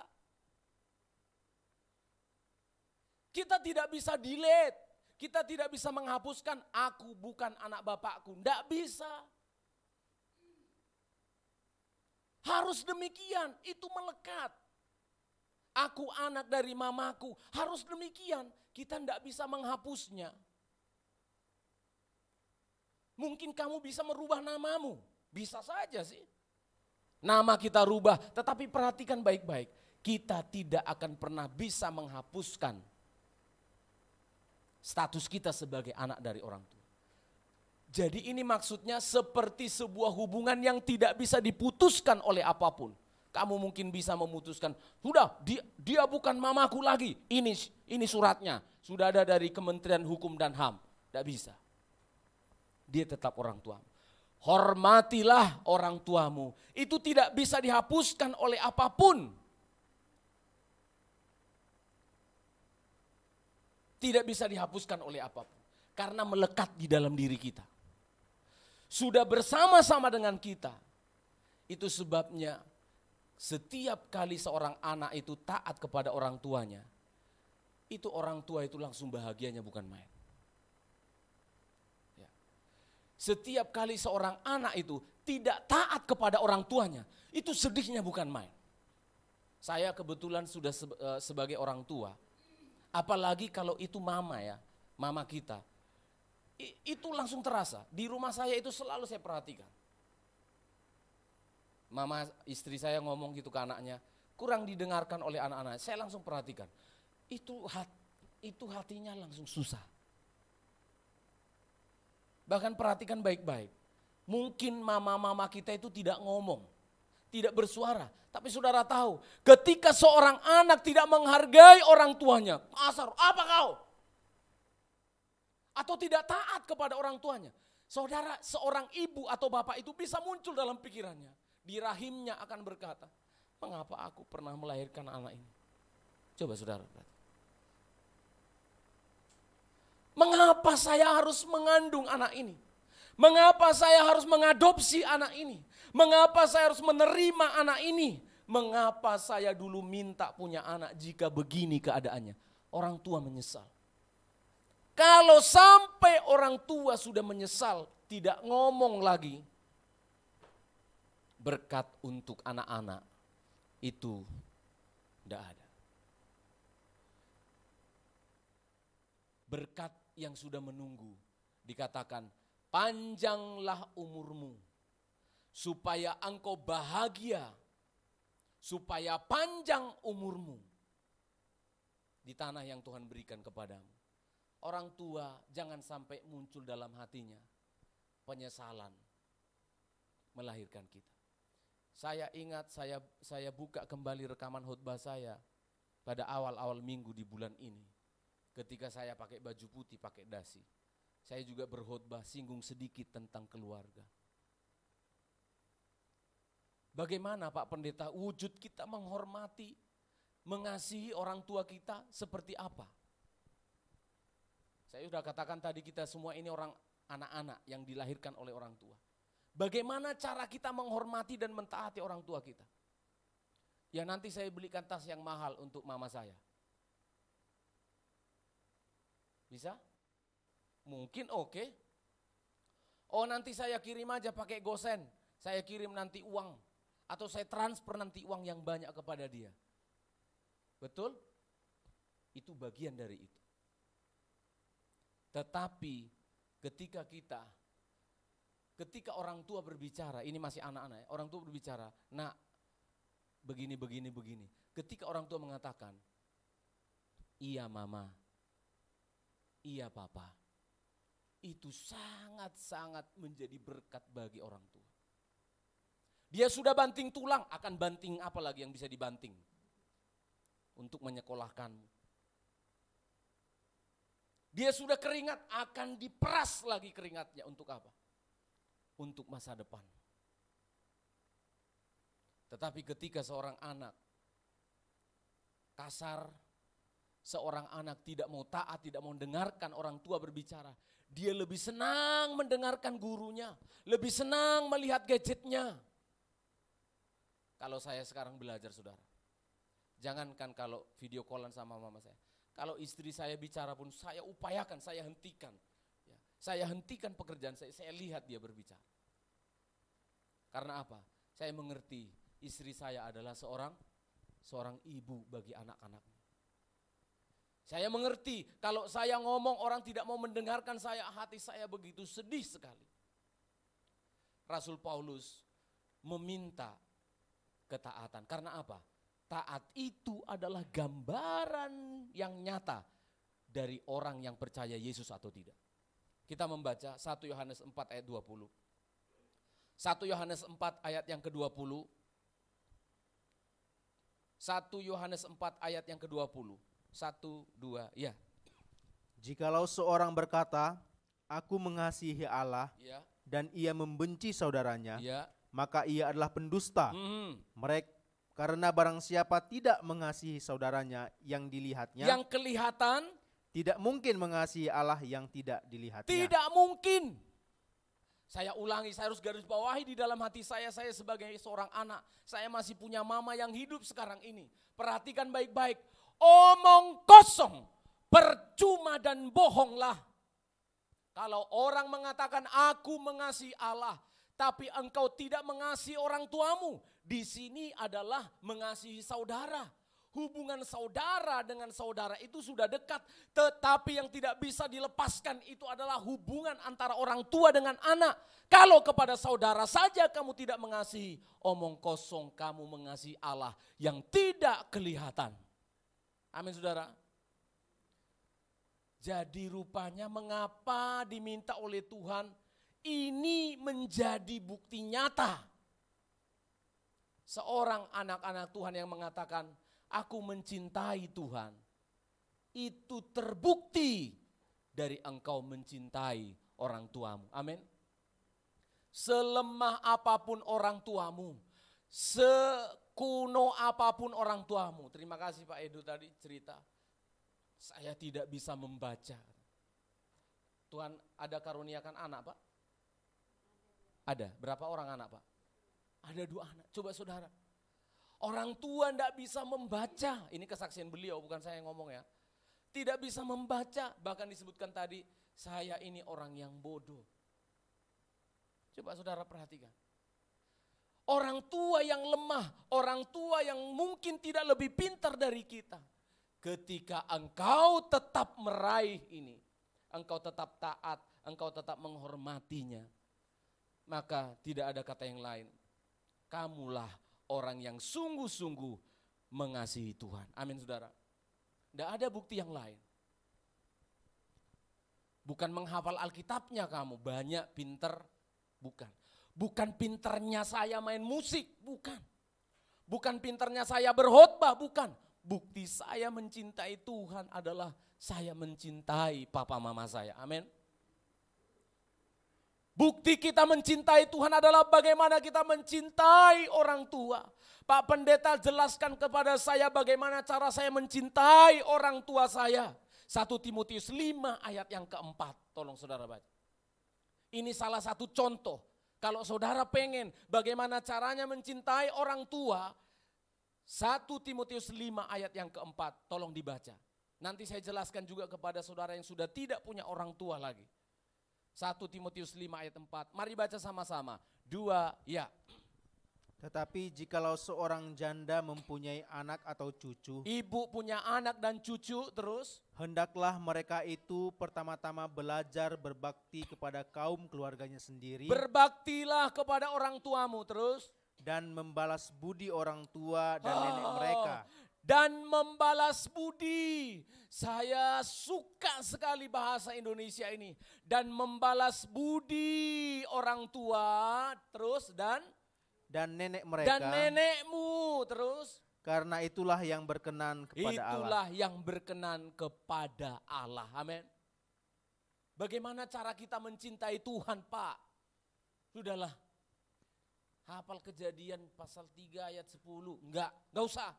Kita tidak bisa delete, kita tidak bisa menghapuskan aku bukan anak bapakku, tidak bisa. Harus demikian, itu melekat. Aku anak dari mamaku, harus demikian. Kita tidak bisa menghapusnya. Mungkin kamu bisa merubah namamu, bisa saja sih. Nama kita rubah, tetapi perhatikan baik-baik. Kita tidak akan pernah bisa menghapuskan status kita sebagai anak dari orang tua. Jadi ini maksudnya seperti sebuah hubungan yang tidak bisa diputuskan oleh apapun. Kamu mungkin bisa memutuskan, sudah dia bukan mamaku lagi, ini suratnya, sudah ada dari Kementerian Hukum dan HAM. Tidak bisa. Dia tetap orang tuamu. Hormatilah orang tuamu. Itu tidak bisa dihapuskan oleh apapun. Tidak bisa dihapuskan oleh apapun. Karena melekat di dalam diri kita. Sudah bersama-sama dengan kita. Itu sebabnya setiap kali seorang anak itu taat kepada orang tuanya, itu orang tua itu langsung bahagianya bukan main. Ya. Setiap kali seorang anak itu tidak taat kepada orang tuanya, itu sedihnya bukan main. Saya kebetulan sudah sebagai orang tua, apalagi kalau itu mama ya, mama kita, itu langsung terasa. Di rumah saya itu selalu saya perhatikan. Mama istri saya ngomong gitu ke anaknya, kurang didengarkan oleh anak-anak. Saya langsung perhatikan, itu hatinya langsung susah. Bahkan perhatikan baik-baik. Mungkin mama-mama kita itu tidak ngomong, tidak bersuara. Tapi saudara tahu, ketika seorang anak tidak menghargai orang tuanya, kasar, apa kau? Atau tidak taat kepada orang tuanya. Saudara, seorang ibu atau bapak itu bisa muncul dalam pikirannya. Di rahimnya akan berkata, mengapa aku pernah melahirkan anak ini? Coba saudara. Mengapa saya harus mengandung anak ini? Mengapa saya harus mengadopsi anak ini? Mengapa saya harus menerima anak ini? Mengapa saya dulu minta punya anak jika begini keadaannya? Orang tua menyesal. Kalau sampai orang tua sudah menyesal, tidak ngomong lagi, berkat untuk anak-anak itu tidak ada. Berkat yang sudah menunggu, dikatakan panjanglah umurmu supaya engkau bahagia, supaya panjang umurmu di tanah yang Tuhan berikan kepadamu. Orang tua jangan sampai muncul dalam hatinya penyesalan melahirkan kita. Saya ingat saya buka kembali rekaman khotbah saya pada awal-awal minggu di bulan ini. Ketika saya pakai baju putih, pakai dasi. Saya juga berkhotbah singgung sedikit tentang keluarga. Bagaimana Pak Pendeta wujud kita menghormati, mengasihi orang tua kita seperti apa? Saya sudah katakan tadi kita semua ini orang anak-anak yang dilahirkan oleh orang tua. Bagaimana cara kita menghormati dan mentaati orang tua kita? Ya nanti saya belikan tas yang mahal untuk mama saya. Bisa? Mungkin oke. Oh nanti saya kirim aja pakai GoSend. Saya kirim nanti uang. Atau saya transfer nanti uang yang banyak kepada dia. Betul? Itu bagian dari itu. Tetapi ketika kita ketika orang tua berbicara, ini masih anak-anak ya, orang tua berbicara, nak begini. Ketika orang tua mengatakan, iya mama, iya papa, itu sangat-sangat menjadi berkat bagi orang tua. Dia sudah banting tulang, akan banting apa lagi yang bisa dibanting untuk menyekolahkanmu. Dia sudah keringat, akan diperas lagi keringatnya untuk apa? Untuk masa depan. Tetapi ketika seorang anak kasar, seorang anak tidak mau taat, tidak mau mendengarkan orang tua berbicara, dia lebih senang mendengarkan gurunya, lebih senang melihat gadgetnya. Kalau saya sekarang belajar, saudara, jangankan kalau video callan sama mama saya, kalau istri saya bicara pun saya upayakan, saya hentikan. Ya, saya hentikan pekerjaan saya lihat dia berbicara. Karena apa? Saya mengerti istri saya adalah seorang ibu bagi anak-anaknya. Saya mengerti kalau saya ngomong orang tidak mau mendengarkan saya, hati saya begitu sedih sekali. Rasul Paulus meminta ketaatan. Karena apa? Taat itu adalah gambaran yang nyata dari orang yang percaya Yesus atau tidak. Kita membaca 1 Yohanes 4 ayat 20. 1 Yohanes 4 ayat yang ke-20. 1 Yohanes 4 ayat yang ke-20. 1, 2, ya. Jikalau seorang berkata, aku mengasihi Allah, Ya. dan ia membenci saudaranya, Ya. maka ia adalah pendusta. Karena barang siapa tidak mengasihi saudaranya yang dilihatnya, Yang kelihatan tidak mungkin mengasihi Allah yang tidak dilihatnya. tidak mungkin. Saya ulangi, saya harus garis bawahi di dalam hati saya sebagai seorang anak. Saya masih punya mama yang hidup sekarang ini. Perhatikan baik-baik. Omong kosong, percuma dan bohonglah. Kalau orang mengatakan aku mengasihi Allah, tapi engkau tidak mengasihi orang tuamu, di sini adalah mengasihi saudara. Hubungan saudara dengan saudara itu sudah dekat, tetapi yang tidak bisa dilepaskan itu adalah hubungan antara orang tua dengan anak. Kalau kepada saudara saja kamu tidak mengasihi, omong kosong kamu mengasihi Allah yang tidak kelihatan. Amin, saudara. Jadi rupanya mengapa diminta oleh Tuhan ini menjadi bukti nyata. Seorang anak-anak Tuhan yang mengatakan, aku mencintai Tuhan. Itu terbukti dari engkau mencintai orang tuamu. Amin. Selemah apapun orang tuamu, sekuno apapun orang tuamu. Terima kasih Pak Edu tadi cerita. Saya tidak bisa membaca. Tuhan ada karuniakan anak Pak? Ada. Berapa orang anak Pak? Ada 2 anak. Coba saudara. Orang tua tidak bisa membaca. Ini kesaksian beliau, bukan saya yang ngomong ya. Tidak bisa membaca. Bahkan disebutkan tadi, saya ini orang yang bodoh. Coba saudara perhatikan. Orang tua yang lemah, orang tua yang mungkin tidak lebih pintar dari kita. Ketika engkau tetap meraih ini, engkau tetap taat, engkau tetap menghormatinya, maka tidak ada kata yang lain. Kamulah orang yang sungguh-sungguh mengasihi Tuhan. Amin saudara. Tidak ada bukti yang lain. Bukan menghafal Alkitabnya kamu, banyak pinter, bukan. Bukan pinternya saya main musik, bukan. Bukan pinternya saya berkhotbah, bukan. Bukti saya mencintai Tuhan adalah saya mencintai papa mama saya. Amin. Bukti kita mencintai Tuhan adalah bagaimana kita mencintai orang tua. Pak Pendeta jelaskan kepada saya bagaimana cara saya mencintai orang tua saya. 1 Timotius 5 ayat yang keempat. Tolong saudara baca. Ini salah satu contoh. Kalau saudara pengen bagaimana caranya mencintai orang tua, 1 Timotius 5 ayat yang keempat. Tolong dibaca. Nanti saya jelaskan juga kepada saudara yang sudah tidak punya orang tua lagi. 1 Timotius 5 ayat 4. Mari baca sama-sama. 2, ya. Tetapi jikalau seorang janda mempunyai anak atau cucu, ibu punya anak dan cucu, terus hendaklah mereka itu pertama-tama belajar berbakti kepada kaum keluarganya sendiri berbaktilah kepada orang tuamu, terus dan membalas budi orang tua dan nenek mereka. Dan membalas budi. Saya suka sekali bahasa Indonesia ini. Dan membalas budi orang tua, terus Dan nenek mereka. dan nenekmu, terus Karena itulah yang berkenan kepada Allah. itulah yang berkenan kepada Allah. Amin. Bagaimana cara kita mencintai Tuhan, Pak? Sudahlah. Hafal Kejadian pasal 3 ayat 10. Enggak usah.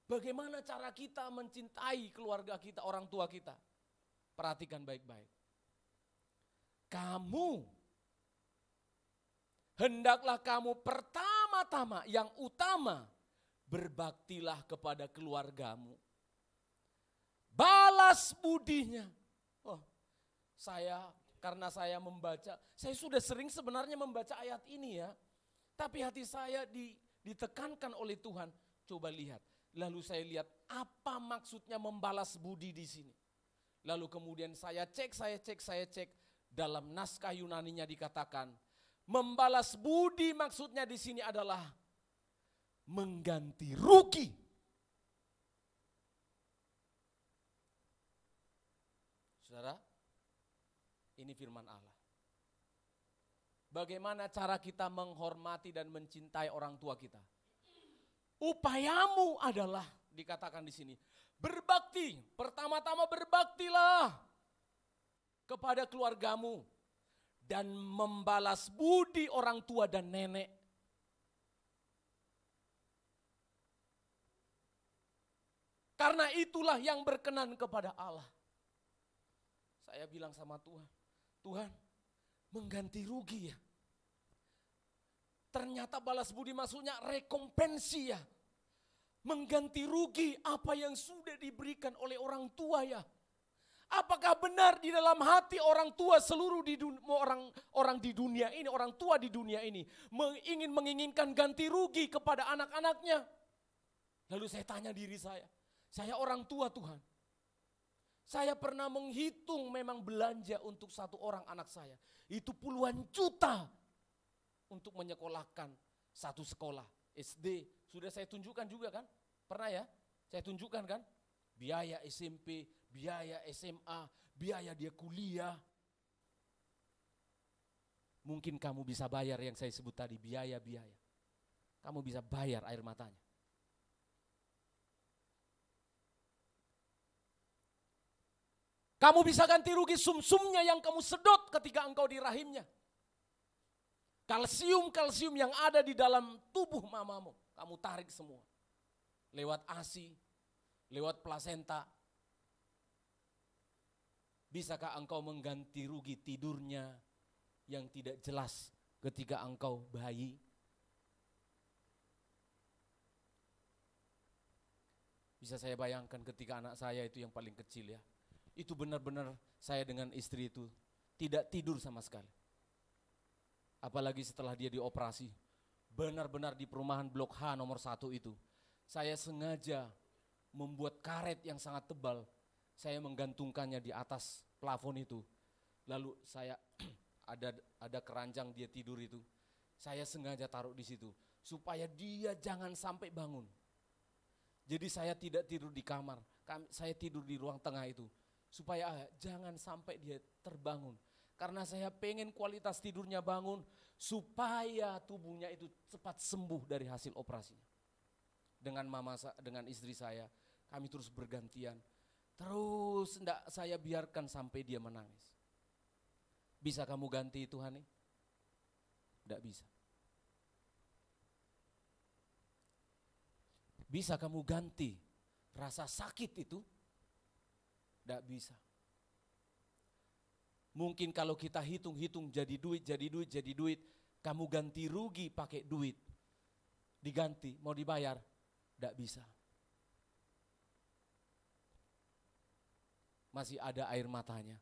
Bagaimana cara kita mencintai keluarga kita, orang tua kita? Perhatikan baik-baik. Hendaklah kamu pertama-tama, yang utama, berbaktilah kepada keluargamu. Balas budinya. Oh, karena saya membaca, saya sudah sering sebenarnya membaca ayat ini ya. Tapi hati saya ditekankan oleh Tuhan. Coba lihat. Lalu saya lihat apa maksudnya membalas budi di sini. Lalu kemudian saya cek. Dalam naskah Yunaninya dikatakan, membalas budi maksudnya di sini adalah mengganti rugi. Saudara, ini firman Allah. Bagaimana cara kita menghormati dan mencintai orang tua kita? Upayamu adalah, dikatakan di sini, berbakti. Pertama-tama berbaktilah kepada keluargamu dan membalas budi orang tua dan nenek. Karena itulah yang berkenan kepada Allah. Saya bilang sama Tuhan, Tuhan, mengganti rugi ya. Ternyata balas budi maksudnya rekompensi ya. Mengganti rugi apa yang sudah diberikan oleh orang tua ya. Apakah benar di dalam hati orang tua seluruh orang di dunia ini, orang tua di dunia ini menginginkan ganti rugi kepada anak-anaknya? Lalu saya tanya diri saya orang tua Tuhan. Saya pernah menghitung memang belanja untuk satu orang anak saya. Itu puluhan juta untuk menyekolahkan satu sekolah SD. Sudah saya tunjukkan juga kan? Pernah ya? Saya tunjukkan kan? Biaya SMP, biaya SMA, biaya dia kuliah. Mungkin kamu bisa bayar yang saya sebut tadi, biaya-biaya. Kamu bisa bayar air matanya. Kamu bisa ganti rugi sumsumnya yang kamu sedot ketika engkau di rahimnya. Kalsium-kalsium yang ada di dalam tubuh mamamu, kamu tarik semua. Lewat ASI, lewat plasenta. Bisakah engkau mengganti rugi tidurnya yang tidak jelas ketika engkau bayi? Bisa saya bayangkan ketika anak saya itu yang paling kecil ya. Itu benar-benar saya dengan istri itu tidak tidur sama sekali. Apalagi setelah dia dioperasi. Benar-benar di perumahan Blok H nomor 1 itu. Saya sengaja membuat karet yang sangat tebal. Saya menggantungkannya di atas plafon itu. Lalu saya ada keranjang dia tidur itu. Saya sengaja taruh di situ supaya dia jangan sampai bangun. Jadi saya tidak tidur di kamar, saya tidur di ruang tengah itu. Supaya jangan sampai dia terbangun. Karena saya pengen kualitas tidurnya bangun supaya tubuhnya itu cepat sembuh dari hasil operasinya. Dengan istri saya, kami terus bergantian. Terus enggak saya biarkan sampai dia menangis. Bisa kamu ganti Tuhan nih? Enggak bisa. Bisa kamu ganti rasa sakit itu? Enggak bisa. Mungkin kalau kita hitung-hitung jadi duit, kamu ganti rugi pakai duit. Diganti, mau dibayar? Enggak bisa. Masih ada air matanya.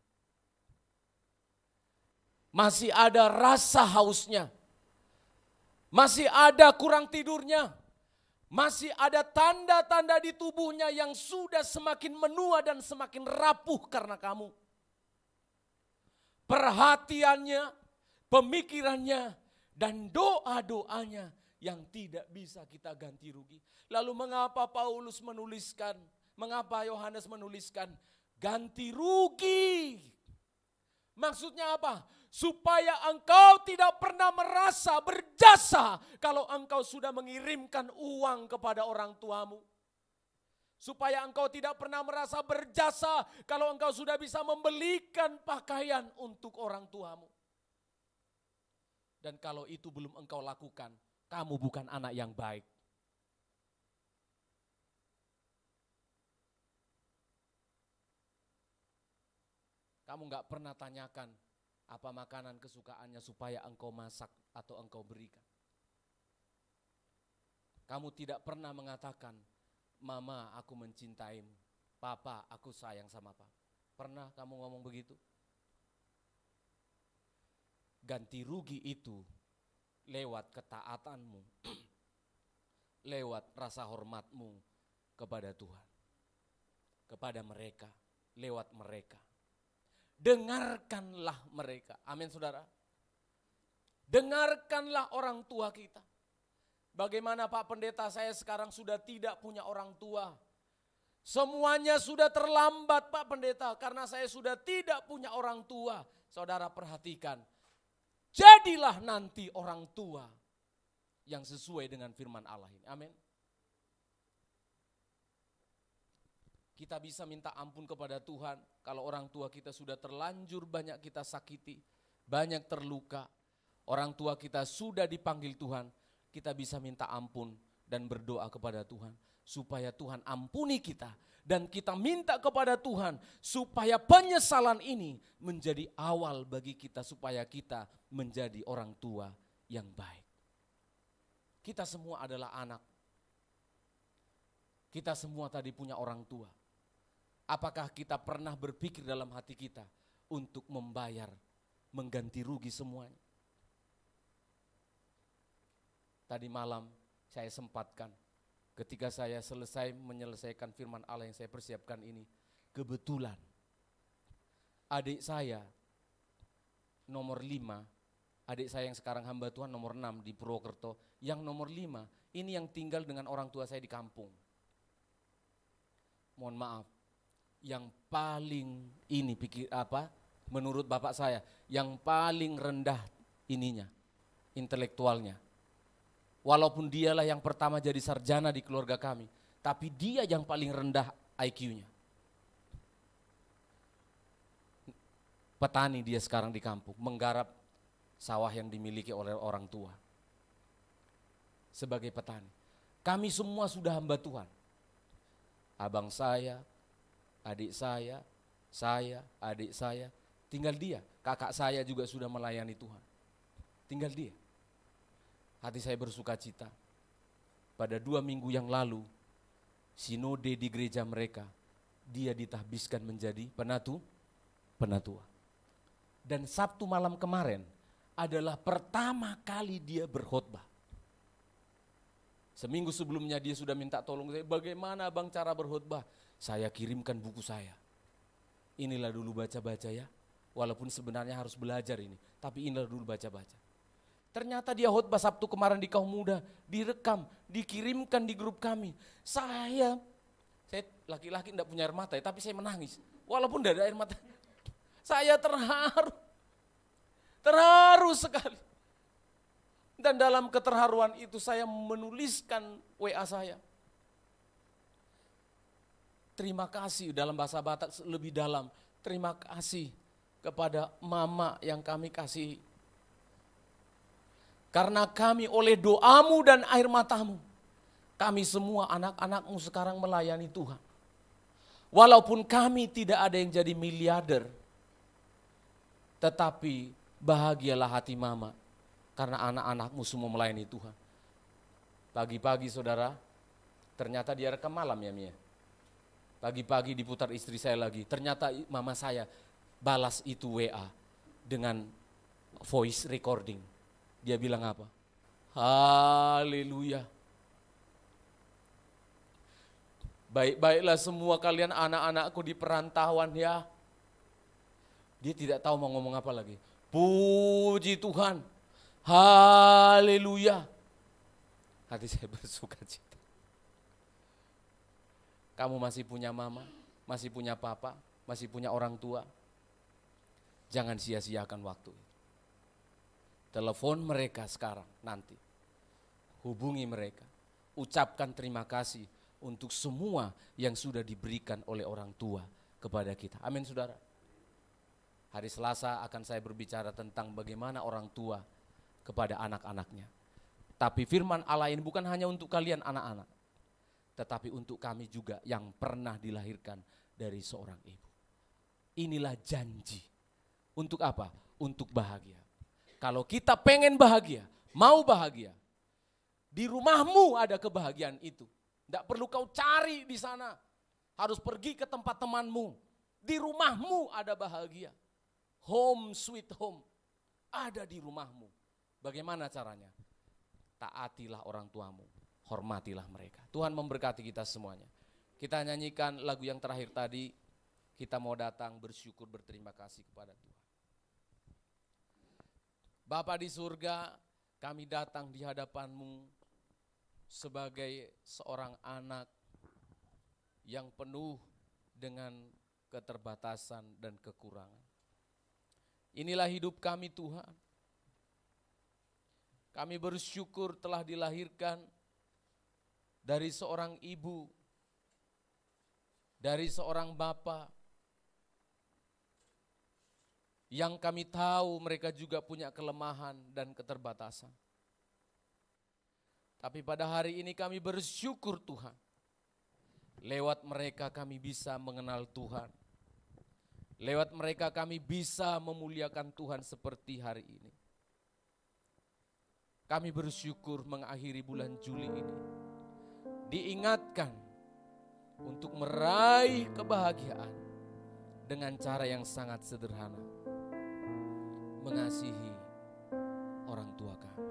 masih ada rasa hausnya, masih ada kurang tidurnya, masih ada tanda-tanda di tubuhnya yang sudah semakin menua dan semakin rapuh karena kamu. Perhatiannya, pemikirannya, dan doa-doanya yang tidak bisa kita ganti rugi. Lalu mengapa Paulus menuliskan, mengapa Yohanes menuliskan ganti rugi? Maksudnya apa? Supaya engkau tidak pernah merasa berjasa kalau engkau sudah mengirimkan uang kepada orang tuamu. Supaya engkau tidak pernah merasa berjasa kalau engkau sudah bisa membelikan pakaian untuk orang tuamu. Dan kalau itu belum engkau lakukan, kamu bukan anak yang baik. Kamu gak pernah tanyakan apa makanan kesukaannya supaya engkau masak atau engkau berikan. Kamu tidak pernah mengatakan, Mama, aku mencintaimu. Papa, aku sayang sama papa. Pernah kamu ngomong begitu? Ganti rugi itu lewat ketaatanmu, lewat rasa hormatmu kepada Tuhan, kepada mereka, lewat mereka. Dengarkanlah mereka. Amin, saudara. Dengarkanlah orang tua kita. Bagaimana Pak Pendeta, saya sekarang sudah tidak punya orang tua. Semuanya sudah terlambat Pak Pendeta, karena saya sudah tidak punya orang tua. Saudara perhatikan, jadilah nanti orang tua yang sesuai dengan firman Allah ini. Amin. Kita bisa minta ampun kepada Tuhan kalau orang tua kita sudah terlanjur banyak kita sakiti, banyak terluka. Orang tua kita sudah dipanggil Tuhan. Kita bisa minta ampun dan berdoa kepada Tuhan supaya Tuhan ampuni kita. Dan kita minta kepada Tuhan supaya penyesalan ini menjadi awal bagi kita supaya kita menjadi orang tua yang baik. Kita semua adalah anak. Kita semua tadi punya orang tua. Apakah kita pernah berpikir dalam hati kita untuk membayar, mengganti rugi semuanya? Tadi malam saya sempatkan ketika saya selesai menyelesaikan firman Allah yang saya persiapkan ini. Kebetulan adik saya nomor 5, adik saya yang sekarang hamba Tuhan nomor 6 di Purwokerto, yang nomor 5 ini yang tinggal dengan orang tua saya di kampung. Mohon maaf, yang paling ini menurut bapak saya, yang paling rendah ininya, intelektualnya. Walaupun dialah yang pertama jadi sarjana di keluarga kami, tapi dia yang paling rendah IQ-nya. Petani dia sekarang di kampung, menggarap sawah yang dimiliki oleh orang tua. Sebagai petani, kami semua sudah hamba Tuhan. Abang saya, adik saya, adik saya, tinggal dia. Kakak saya juga sudah melayani Tuhan. Tinggal dia. Hati saya bersuka cita. Pada 2 minggu yang lalu, sinode di gereja mereka, dia ditahbiskan menjadi penatua. Dan Sabtu malam kemarin adalah pertama kali dia berkhotbah. Seminggu sebelumnya dia sudah minta tolong saya, bagaimana bang cara berkhotbah? Saya kirimkan buku saya. Inilah dulu baca-baca ya, walaupun sebenarnya harus belajar ini, tapi inilah dulu baca-baca. Ternyata dia khotbah Sabtu kemarin di kaum muda, direkam, dikirimkan di grup kami. Saya laki-laki enggak punya air mata ya, tapi saya menangis. Walaupun tidak ada air mata, saya terharu sekali. Dan dalam keterharuan itu saya menuliskan WA saya. Terima kasih dalam bahasa Batak lebih dalam. Terima kasih kepada mama yang kami kasih. Karena kami oleh doamu dan air matamu, kami semua anak-anakmu sekarang melayani Tuhan. Walaupun kami tidak ada yang jadi miliarder, tetapi bahagialah hati mama, karena anak-anakmu semua melayani Tuhan. Pagi-pagi saudara, ternyata dia rekam malam ya Mia. Pagi-pagi diputar istri saya lagi, ternyata mama saya balas itu WA dengan voice recording. Dia bilang apa? Haleluya. Baik-baiklah semua kalian anak-anakku di perantauan ya. Dia tidak tahu mau ngomong apa lagi. Puji Tuhan. Haleluya. Hati saya bersuka cita. Kamu masih punya mama, masih punya papa, masih punya orang tua. Jangan sia-siakan waktu. Telepon mereka sekarang, nanti. Hubungi mereka. Ucapkan terima kasih untuk semua yang sudah diberikan oleh orang tua kepada kita. Amin saudara. Hari Selasa akan saya berbicara tentang bagaimana orang tua kepada anak-anaknya. Tapi firman Allah ini bukan hanya untuk kalian anak-anak, tetapi untuk kami juga yang pernah dilahirkan dari seorang ibu. Inilah janji. Untuk apa? Untuk bahagia. Kalau kita pengen bahagia, mau bahagia, di rumahmu ada kebahagiaan itu. Tidak perlu kau cari di sana, harus pergi ke tempat temanmu. Di rumahmu ada bahagia. Home sweet home, ada di rumahmu. Bagaimana caranya? Taatilah orang tuamu, hormatilah mereka. Tuhan memberkati kita semuanya. Kita nyanyikan lagu yang terakhir tadi, kita mau datang bersyukur berterima kasih kepada Tuhan. Bapa di surga, kami datang di hadapan-Mu sebagai seorang anak yang penuh dengan keterbatasan dan kekurangan. Inilah hidup kami Tuhan. Kami bersyukur telah dilahirkan dari seorang ibu, dari seorang bapa, yang kami tahu mereka juga punya kelemahan dan keterbatasan. Tapi pada hari ini kami bersyukur Tuhan, lewat mereka kami bisa mengenal Tuhan. Lewat mereka kami bisa memuliakan Tuhan seperti hari ini. Kami bersyukur mengakhiri bulan Juli ini, diingatkan untuk meraih kebahagiaan dengan cara yang sangat sederhana. Mengasihi orang tua kami.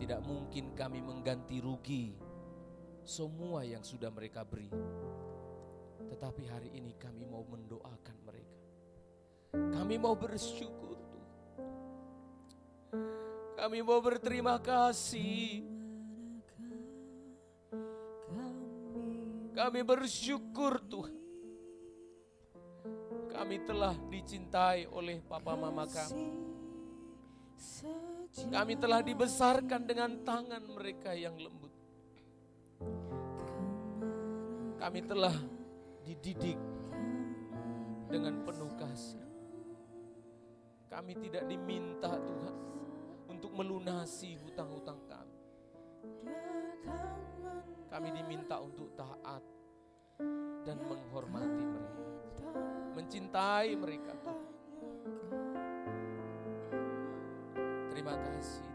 Tidak mungkin kami mengganti rugi semua yang sudah mereka beri. Tetapi hari ini kami mau mendoakan mereka. Kami mau bersyukur Tuhan. Kami mau berterima kasih. Kami bersyukur Tuhan. Kami telah dicintai oleh papa mama kami. Kami telah dibesarkan dengan tangan mereka yang lembut. Kami telah dididik dengan penuh kasih. Kami tidak diminta Tuhan untuk melunasi hutang-hutang kami. Kami diminta untuk taat dan menghormati mereka, mencintai mereka Tuhan. Terima kasih Tuhan.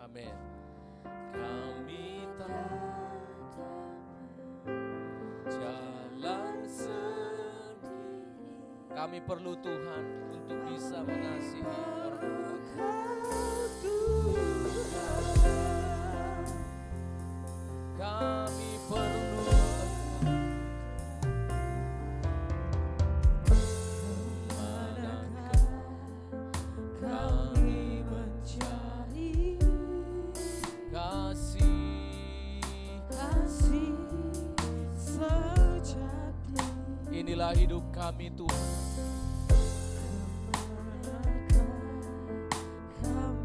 Amin. Kami tak jalan sendiri. Kami perlu Tuhan untuk bisa mengasihi orang tua. Kami perlu inilah hidup kami Tuhan.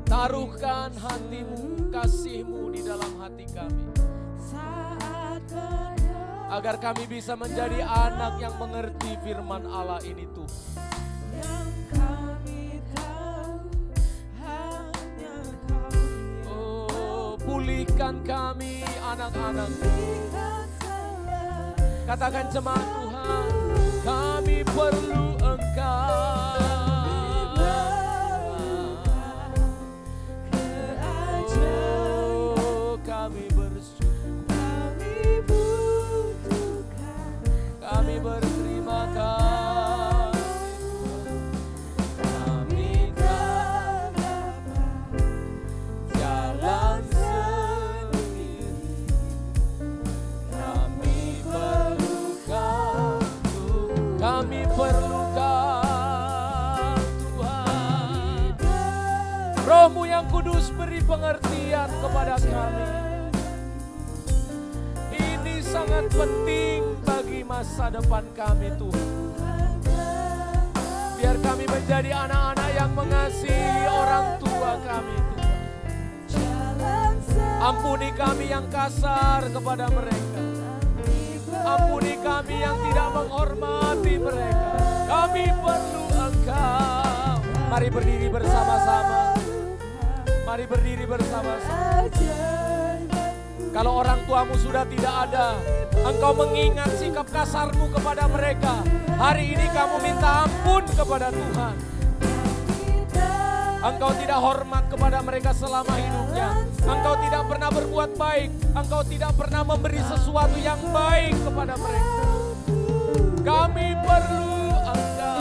Taruhkan hatimu, kasihmu di dalam hati kami, agar kami bisa menjadi anak yang mengerti firman Allah ini Tuhan. pulihkan kami anak-anak. Katakan jemaat Tuhan, kami perlu Engkau. Oh, kami bersyukur, kami berterima kasih. Kami tak dapat jalan sendiri, kami perlukan Tuhan. Kami perlukan Tuhan. Roh-Mu yang kudus beri pengertian kepada kami. Ini sangat penting bagi masa depan kami Tuhan. Biar kami menjadi anak-anak yang mengasihi orang tua kami Tuhan. Ampuni kami yang kasar kepada mereka. Ampuni kami yang tidak menghormati mereka. Kami perlu Engkau. Mari berdiri bersama-sama. Mari berdiri bersama-sama. Kalau orang tuamu sudah tidak ada, engkau mengingat sikap kasarmu kepada mereka. Hari ini kamu minta ampun kepada Tuhan. Engkau tidak hormat kepada mereka selama hidupnya. Engkau tidak pernah berbuat baik. Engkau tidak pernah memberi sesuatu yang baik kepada mereka. Kami perlu Engkau.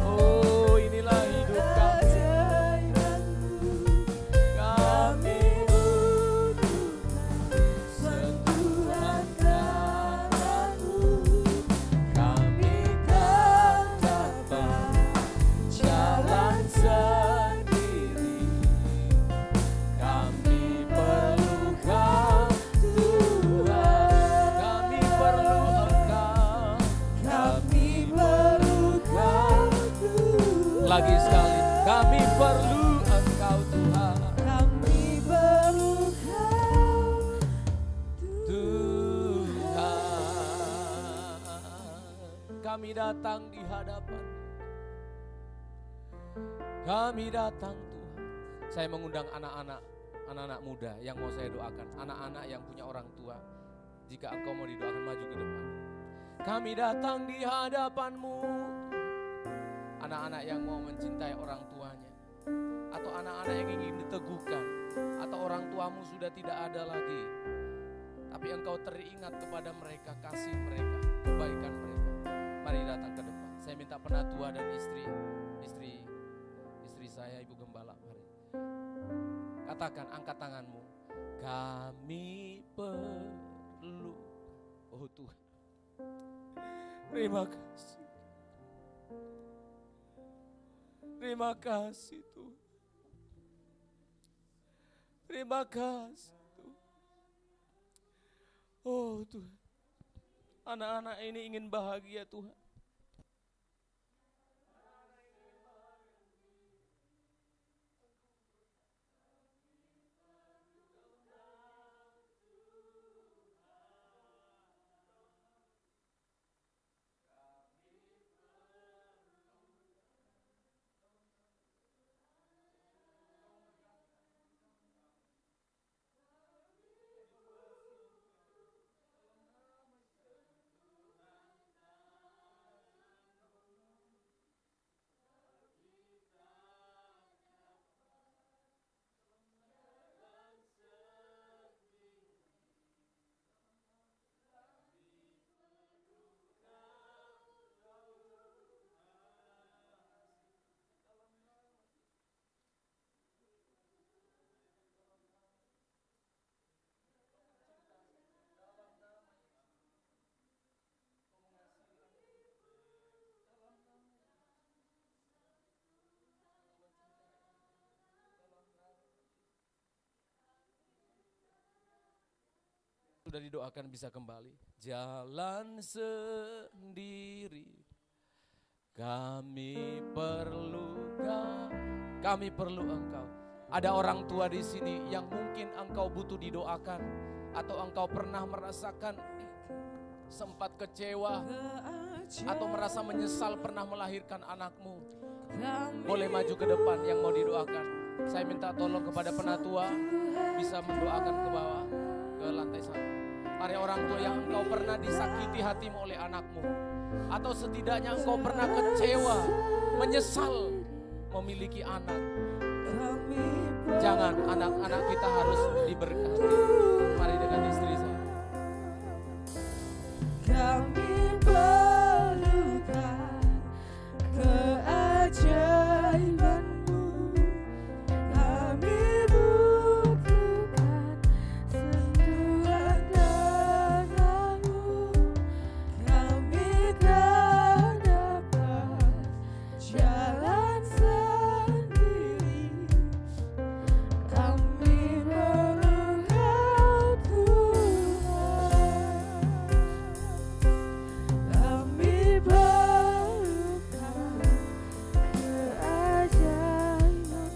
Oh, inilah hidup kami. Kami butuh sentuhan tangan-Mu. Kami tak dapat jalan sendiri. Kami perlukan Tuhan. Kami perlu Engkau. Kami perlukan Tuhan. Lagi sekali, kami perlu Engkau Tuhan. Kami perlukan Tuhan, kami datang di hadapan. Kami datang Tuhan. Saya mengundang anak-anak muda yang mau saya doakan. Anak-anak yang punya orang tua. Jika engkau mau didoakan, maju ke depan. Kami datang di hadapan-Mu. Anak-anak yang mau mencintai orang tuanya. Atau anak-anak yang ingin diteguhkan. Atau orang tuamu sudah tidak ada lagi. Tapi engkau teringat kepada mereka, kasih mereka, kebaikan mereka. Mari datang ke depan. Saya minta penatua dan istri saya, Ibu Gembala, mari. Katakan, angkat tanganmu. Kami perlu. Oh Tuhan, terima kasih. Terima kasih Tuhan. Terima kasih Tuhan. Oh Tuhan, anak-anak ini ingin bahagia Tuhan. Sudah didoakan bisa kembali. Jalan sendiri kami perlu Engkau. Ada orang tua di sini yang mungkin engkau butuh didoakan, atau engkau pernah merasakan sempat kecewa atau merasa menyesal pernah melahirkan anakmu. Boleh maju ke depan yang mau didoakan. Saya minta tolong kepada penatua bisa mendoakan ke bawah, ke lantai 1. Para orang tua yang engkau pernah disakiti hatimu oleh anakmu, atau setidaknya engkau pernah kecewa, menyesal memiliki anak. Jangan anak-anak kita harus diberkati. Mari dengan istri saya. Kami perlukan keajaiban-Mu. Kami butuhkan sentuhan tangan-Mu. Kami tak dapat jalan sendiri. Kami perlu Kau Tuhan. Kami perlukan keajaiban-Mu.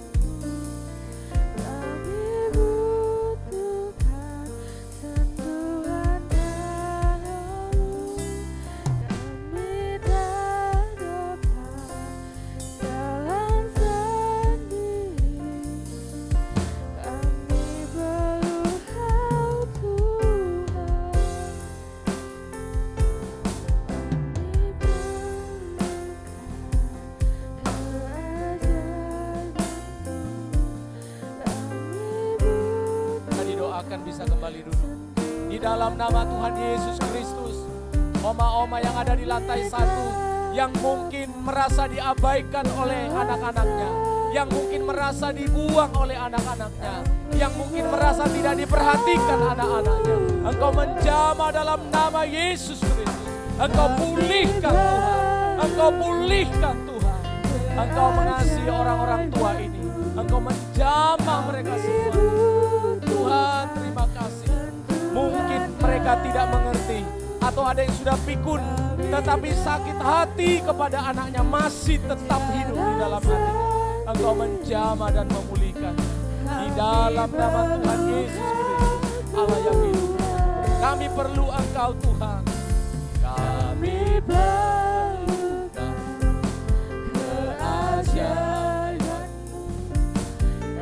Kami butuhkan sentuhan tangan-Mu. Kami tak dapat jalan sendiri. Kami perlu Kau Tuhan. Kita didoakan bisa kembali duduk. Di dalam nama Tuhan Yesus Kristus, oma-oma yang ada di lantai 1, yang mungkin merasa diabaikan oleh anak-anaknya, yang mungkin merasa dibuang oleh anak-anaknya, yang mungkin merasa tidak diperhatikan anak-anaknya, Engkau menjamah dalam nama Yesus Kristus. Engkau pulihkan Tuhan, Engkau pulihkan Tuhan. Engkau mengasihi orang-orang tua ini, Engkau menjamah mereka semua. Tuhan, terima kasih. Mungkin mereka tidak mengerti, atau ada yang sudah pikun, tetapi sakit hati kepada anaknya masih tetap hidup di dalam hatinya. Engkau menjamah dan memulihkan. Di dalam nama Tuhan Yesus Kristus, Allah yang hidup. Kami perlu Engkau Tuhan. Kami perlukan keajaiban-Mu.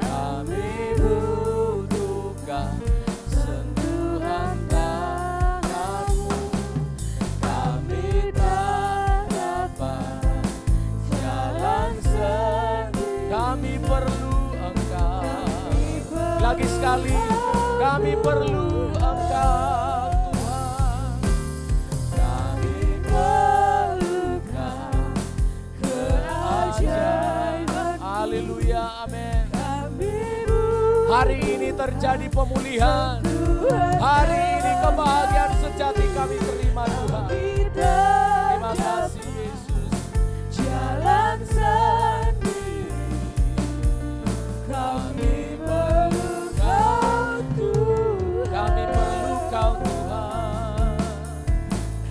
Kami butuhkan sentuhan tangan-Mu. Kami tak dapat jalan sendiri. Kami perlu Engkau. Lagi sekali, kami perlu Engkau. Haleluya, amin. Hari ini terjadi pemulihan. Hari ini kebahagiaan sejati kami terima Tuhan. Terima kasih Yesus. Jalan sendiri. Kami perlu Kau Tuhan. Kami perlu Kau Tuhan.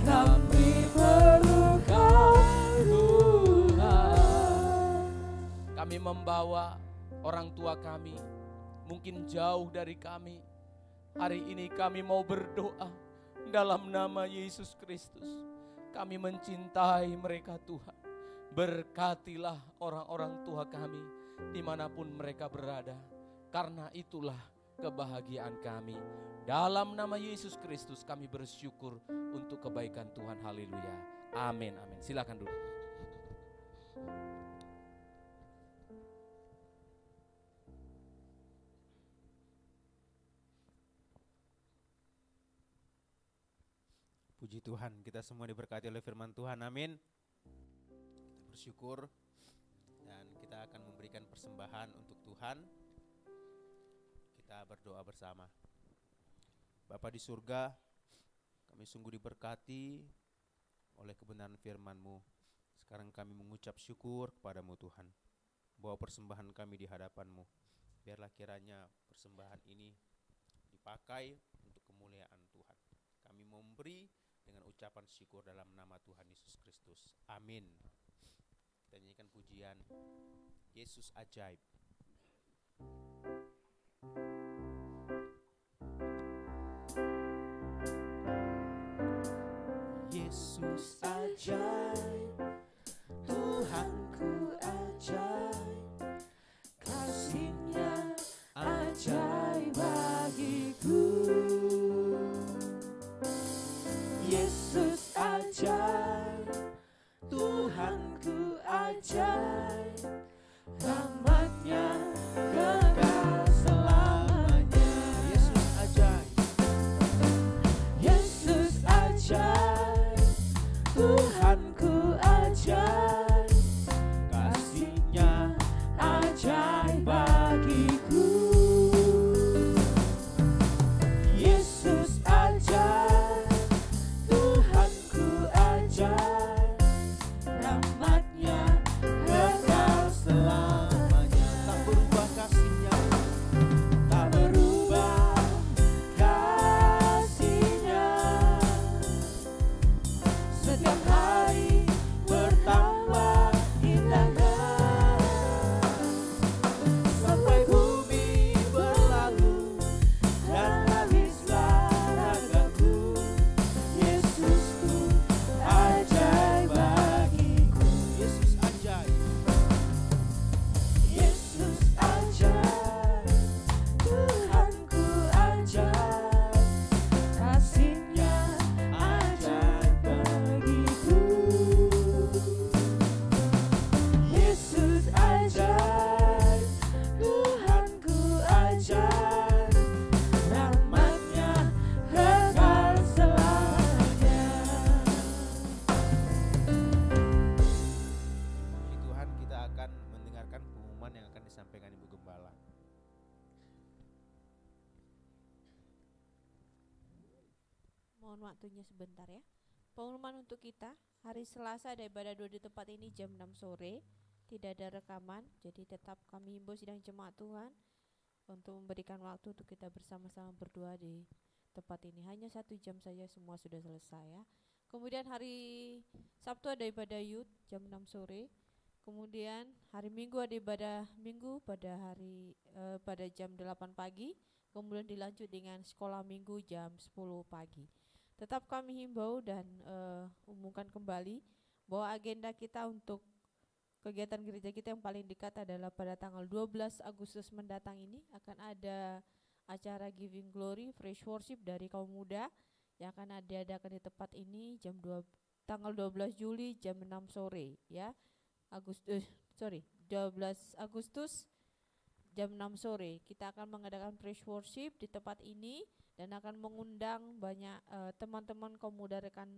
Kami perlu Kau Tuhan. Kami membawa orang tua kami, mungkin jauh dari kami. Hari ini kami mau berdoa dalam nama Yesus Kristus. Kami mencintai mereka Tuhan. Berkatilah orang-orang tua kami dimanapun mereka berada. Karena itulah kebahagiaan kami. Dalam nama Yesus Kristus kami bersyukur untuk kebaikan Tuhan. Haleluya. Amin, amin. Silakan duduk. Puji Tuhan, kita semua diberkati oleh firman Tuhan, amin. Kita bersyukur dan kita akan memberikan persembahan untuk Tuhan. Kita berdoa bersama. Bapa di surga, kami sungguh diberkati oleh kebenaran firman-Mu. Sekarang kami mengucap syukur kepadamu Tuhan. Bawa persembahan kami di hadapan-Mu. Biarlah kiranya persembahan ini dipakai untuk kemuliaan Tuhan. Kami memberi dengan ucapan syukur dalam nama Tuhan Yesus Kristus. Amin. Kita nyanyikan pujian Yesus ajaib. Yesus ajaib, Tuhanku ajaib, kasih disampaikan Ibu Gembala. Mohon waktunya sebentar ya. Pengumuman untuk kita, hari Selasa ada ibadah doa di tempat ini jam 6 sore. Tidak ada rekaman, jadi tetap kami himbau sidang jemaat Tuhan untuk memberikan waktu untuk kita bersama-sama berdoa di tempat ini. Hanya 1 jam saja semua sudah selesai ya. Kemudian hari Sabtu ada ibadah youth jam 6 sore. Kemudian hari Minggu ada ibadah minggu pada jam 8 pagi. Kemudian dilanjut dengan sekolah minggu jam 10 pagi. Tetap kami himbau dan umumkan kembali bahwa agenda kita untuk kegiatan gereja kita yang paling dekat adalah pada tanggal 12 Agustus mendatang ini akan ada acara Giving Glory Fresh Worship dari kaum muda yang akan diadakan di tempat ini tanggal 12 Juli jam 6 sore ya. 12 Agustus jam 6 sore kita akan mengadakan Fresh Worship di tempat ini dan akan mengundang banyak teman-teman kaum muda, rekan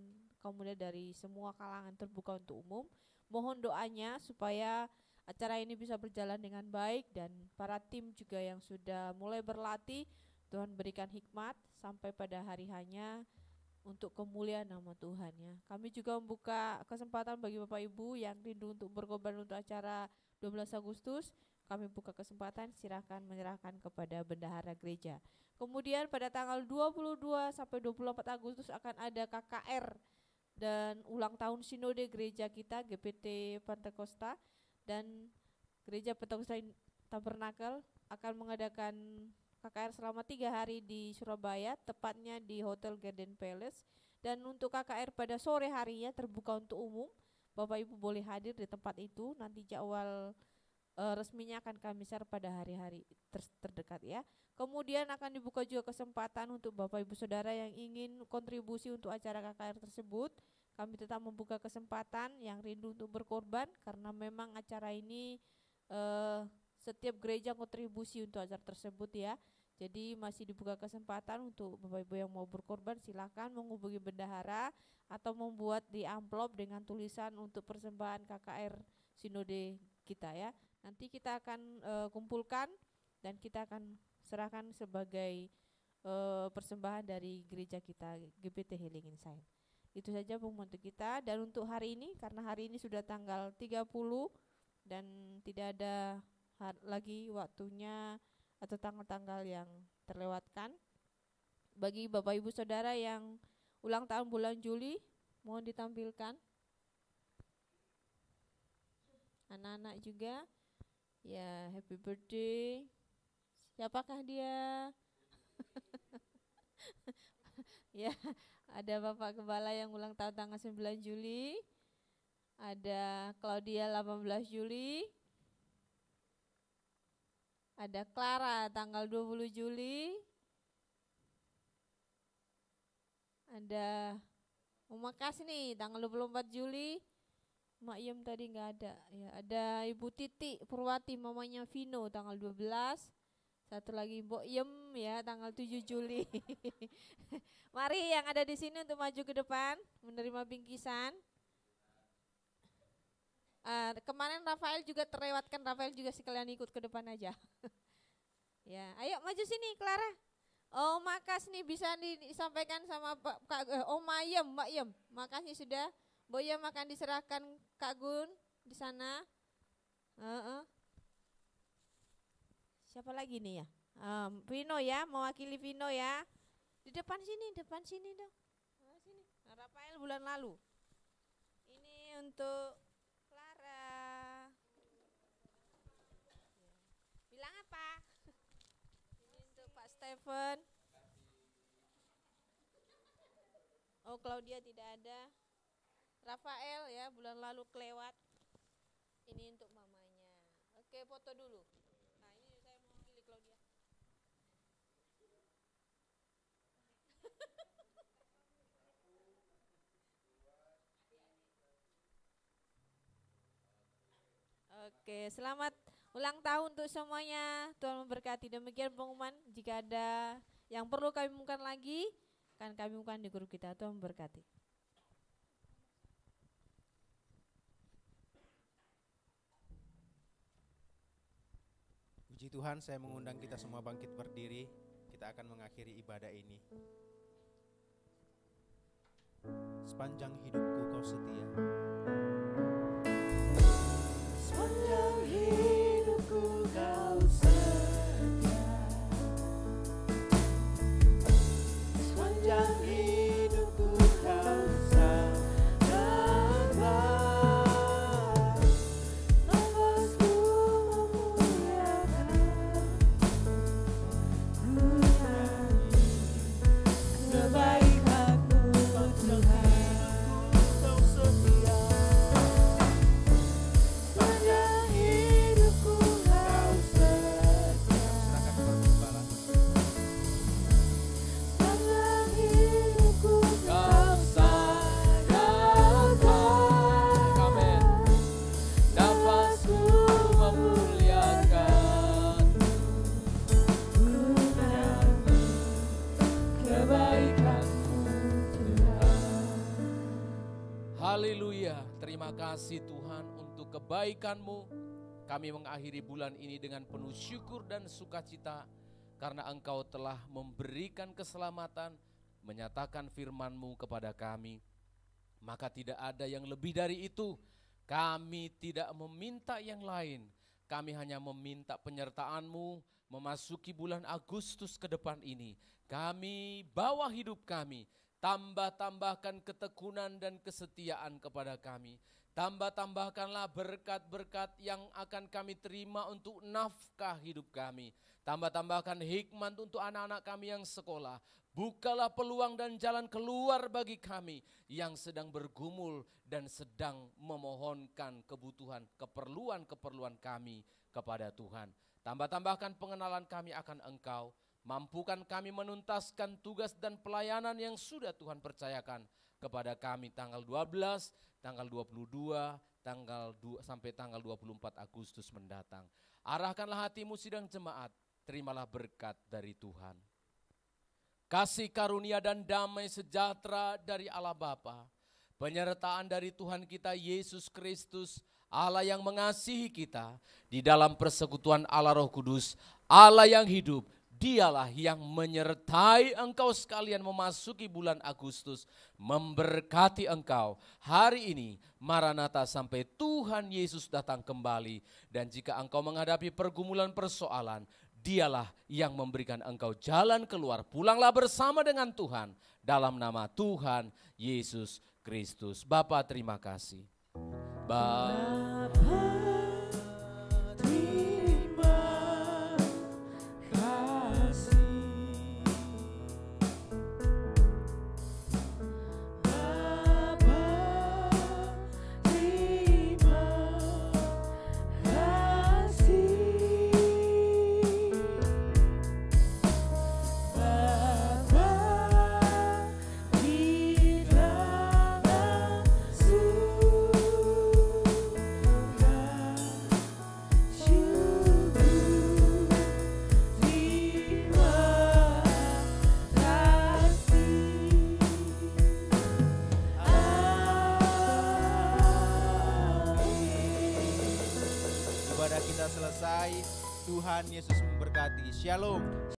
kaum muda dari semua kalangan, terbuka untuk umum. Mohon doanya supaya acara ini bisa berjalan dengan baik dan para tim juga yang sudah mulai berlatih, Tuhan berikan hikmat sampai pada hari hanya untuk kemuliaan nama Tuhan ya. Kami juga membuka kesempatan bagi Bapak Ibu yang rindu untuk berkorban untuk acara 12 Agustus. Kami buka kesempatan, silakan menyerahkan kepada bendahara gereja. Kemudian pada tanggal 22 sampai 24 Agustus akan ada KKR dan ulang tahun sinode gereja kita GPT Pantekosta, dan gereja Pantekosta Tabernakel akan mengadakan KKR selama 3 hari di Surabaya, tepatnya di Hotel Garden Palace. Dan untuk KKR pada sore harinya terbuka untuk umum, Bapak Ibu boleh hadir di tempat itu. Nanti jadwal resminya akan kami share pada hari-hari terdekat ya. Kemudian akan dibuka juga kesempatan untuk Bapak Ibu Saudara yang ingin kontribusi untuk acara KKR tersebut. Kami tetap membuka kesempatan yang rindu untuk berkorban karena memang acara ini setiap gereja kontribusi untuk acara tersebut ya. Jadi masih dibuka kesempatan untuk Bapak Ibu yang mau berkorban, silakan menghubungi bendahara atau membuat di amplop dengan tulisan untuk persembahan KKR Sinode kita ya. Nanti kita akan kumpulkan dan kita akan serahkan sebagai persembahan dari gereja kita GPT Healing Insight. Itu saja pengumuman untuk kita. Dan untuk hari ini, karena hari ini sudah tanggal 30 dan tidak ada lagi waktunya atau tanggal-tanggal yang terlewatkan, bagi Bapak Ibu Saudara yang ulang tahun bulan Juli, mohon ditampilkan. Anak-anak juga ya, happy birthday. Siapakah dia? Ya, ada Bapak Gembala yang ulang tahun tanggal 9 Juli. Ada Claudia 18 Juli. Ada Clara tanggal 20 Juli. Ada Uma Kasni tanggal 24 Juli. Mak Yem tadi nggak ada ya. Ada Ibu Titi Purwati mamanya Vino tanggal 12. Satu lagi Mbok Yem ya tanggal 7 Juli. Mari yang ada di sini untuk maju ke depan menerima bingkisan. Kemarin Rafael juga terlewatkan, Rafael juga sekalian ikut ke depan aja. Ya, ayo maju sini Clara. Oh, makasih nih bisa disampaikan sama Oma Yem, Mbak Yem. Makasih sudah. Mbak Yem akan diserahkan Kak Gun di sana. Siapa lagi nih ya? Vino ya, mewakili Vino ya. Di depan sini dong. Sini. Nah, Rafael bulan lalu. Ini untuk Clara. Bilang apa? Ini untuk Pak Stephen. Oh, Claudia tidak ada. Rafael ya, bulan lalu kelewat. Ini untuk mamanya. Oke, foto dulu. Nah, ini saya mewakili Claudia. Oke, selamat ulang tahun untuk semuanya. Tuhan memberkati. Demikian pengumuman. Jika ada yang perlu kami umumkan lagi, akan kami umumkan di grup kita. Tuhan memberkati. Puji Tuhan, saya mengundang kita semua bangkit berdiri. Kita akan mengakhiri ibadah ini. Sepanjang hidupku kau setia. Sepanjang hidupku kau setia. Sepanjang hidupku kau sabar. Nafasku memuliakan. Ku nyanyi kebaikan-Mu, oh Tuhan. Kau setia. Sepanjang hidupku kau setia. Serahkan kepada Gembala. Sepanjang hidupku Kau sadarkan, amin. Nafasku memuliakan, ku nyanyi kebaikan-Mu, Tuhan. haleluya. Terima kasih Tuhan untuk kebaikan-Mu. Kami mengakhiri bulan ini dengan penuh syukur dan sukacita karena Engkau telah memberikan keselamatan, menyatakan firman-Mu kepada kami. Maka tidak ada yang lebih dari itu. Kami tidak meminta yang lain. Kami hanya meminta penyertaan-Mu memasuki bulan Agustus ke depan ini. Kami bawa hidup kami, tambah-tambahkan ketekunan dan kesetiaan kepada kami. Tambah-tambahkanlah berkat-berkat yang akan kami terima untuk nafkah hidup kami. Tambah-tambahkan hikmat untuk anak-anak kami yang sekolah. Bukalah peluang dan jalan keluar bagi kami yang sedang bergumul dan sedang memohonkan kebutuhan, keperluan kami kepada Tuhan. Tambah-tambahkan pengenalan kami akan Engkau. Mampukan kami menuntaskan tugas dan pelayanan yang sudah Tuhan percayakan kepada kami tanggal 12, tanggal 22, sampai tanggal 24 Agustus mendatang. Arahkanlah hatimu sidang jemaat, terimalah berkat dari Tuhan. Kasih karunia dan damai sejahtera dari Allah Bapa, penyertaan dari Tuhan kita Yesus Kristus, Allah yang mengasihi kita, di dalam persekutuan Allah Roh Kudus, Allah yang hidup. Dialah yang menyertai engkau sekalian memasuki bulan Agustus, memberkati engkau hari ini, Maranatha sampai Tuhan Yesus datang kembali. Dan jika engkau menghadapi pergumulan persoalan, Dialah yang memberikan engkau jalan keluar. Pulanglah bersama dengan Tuhan dalam nama Tuhan Yesus Kristus. Bapa, terima kasih. Bapa, Ibadah kita selesai. Tuhan Yesus memberkati. Shalom.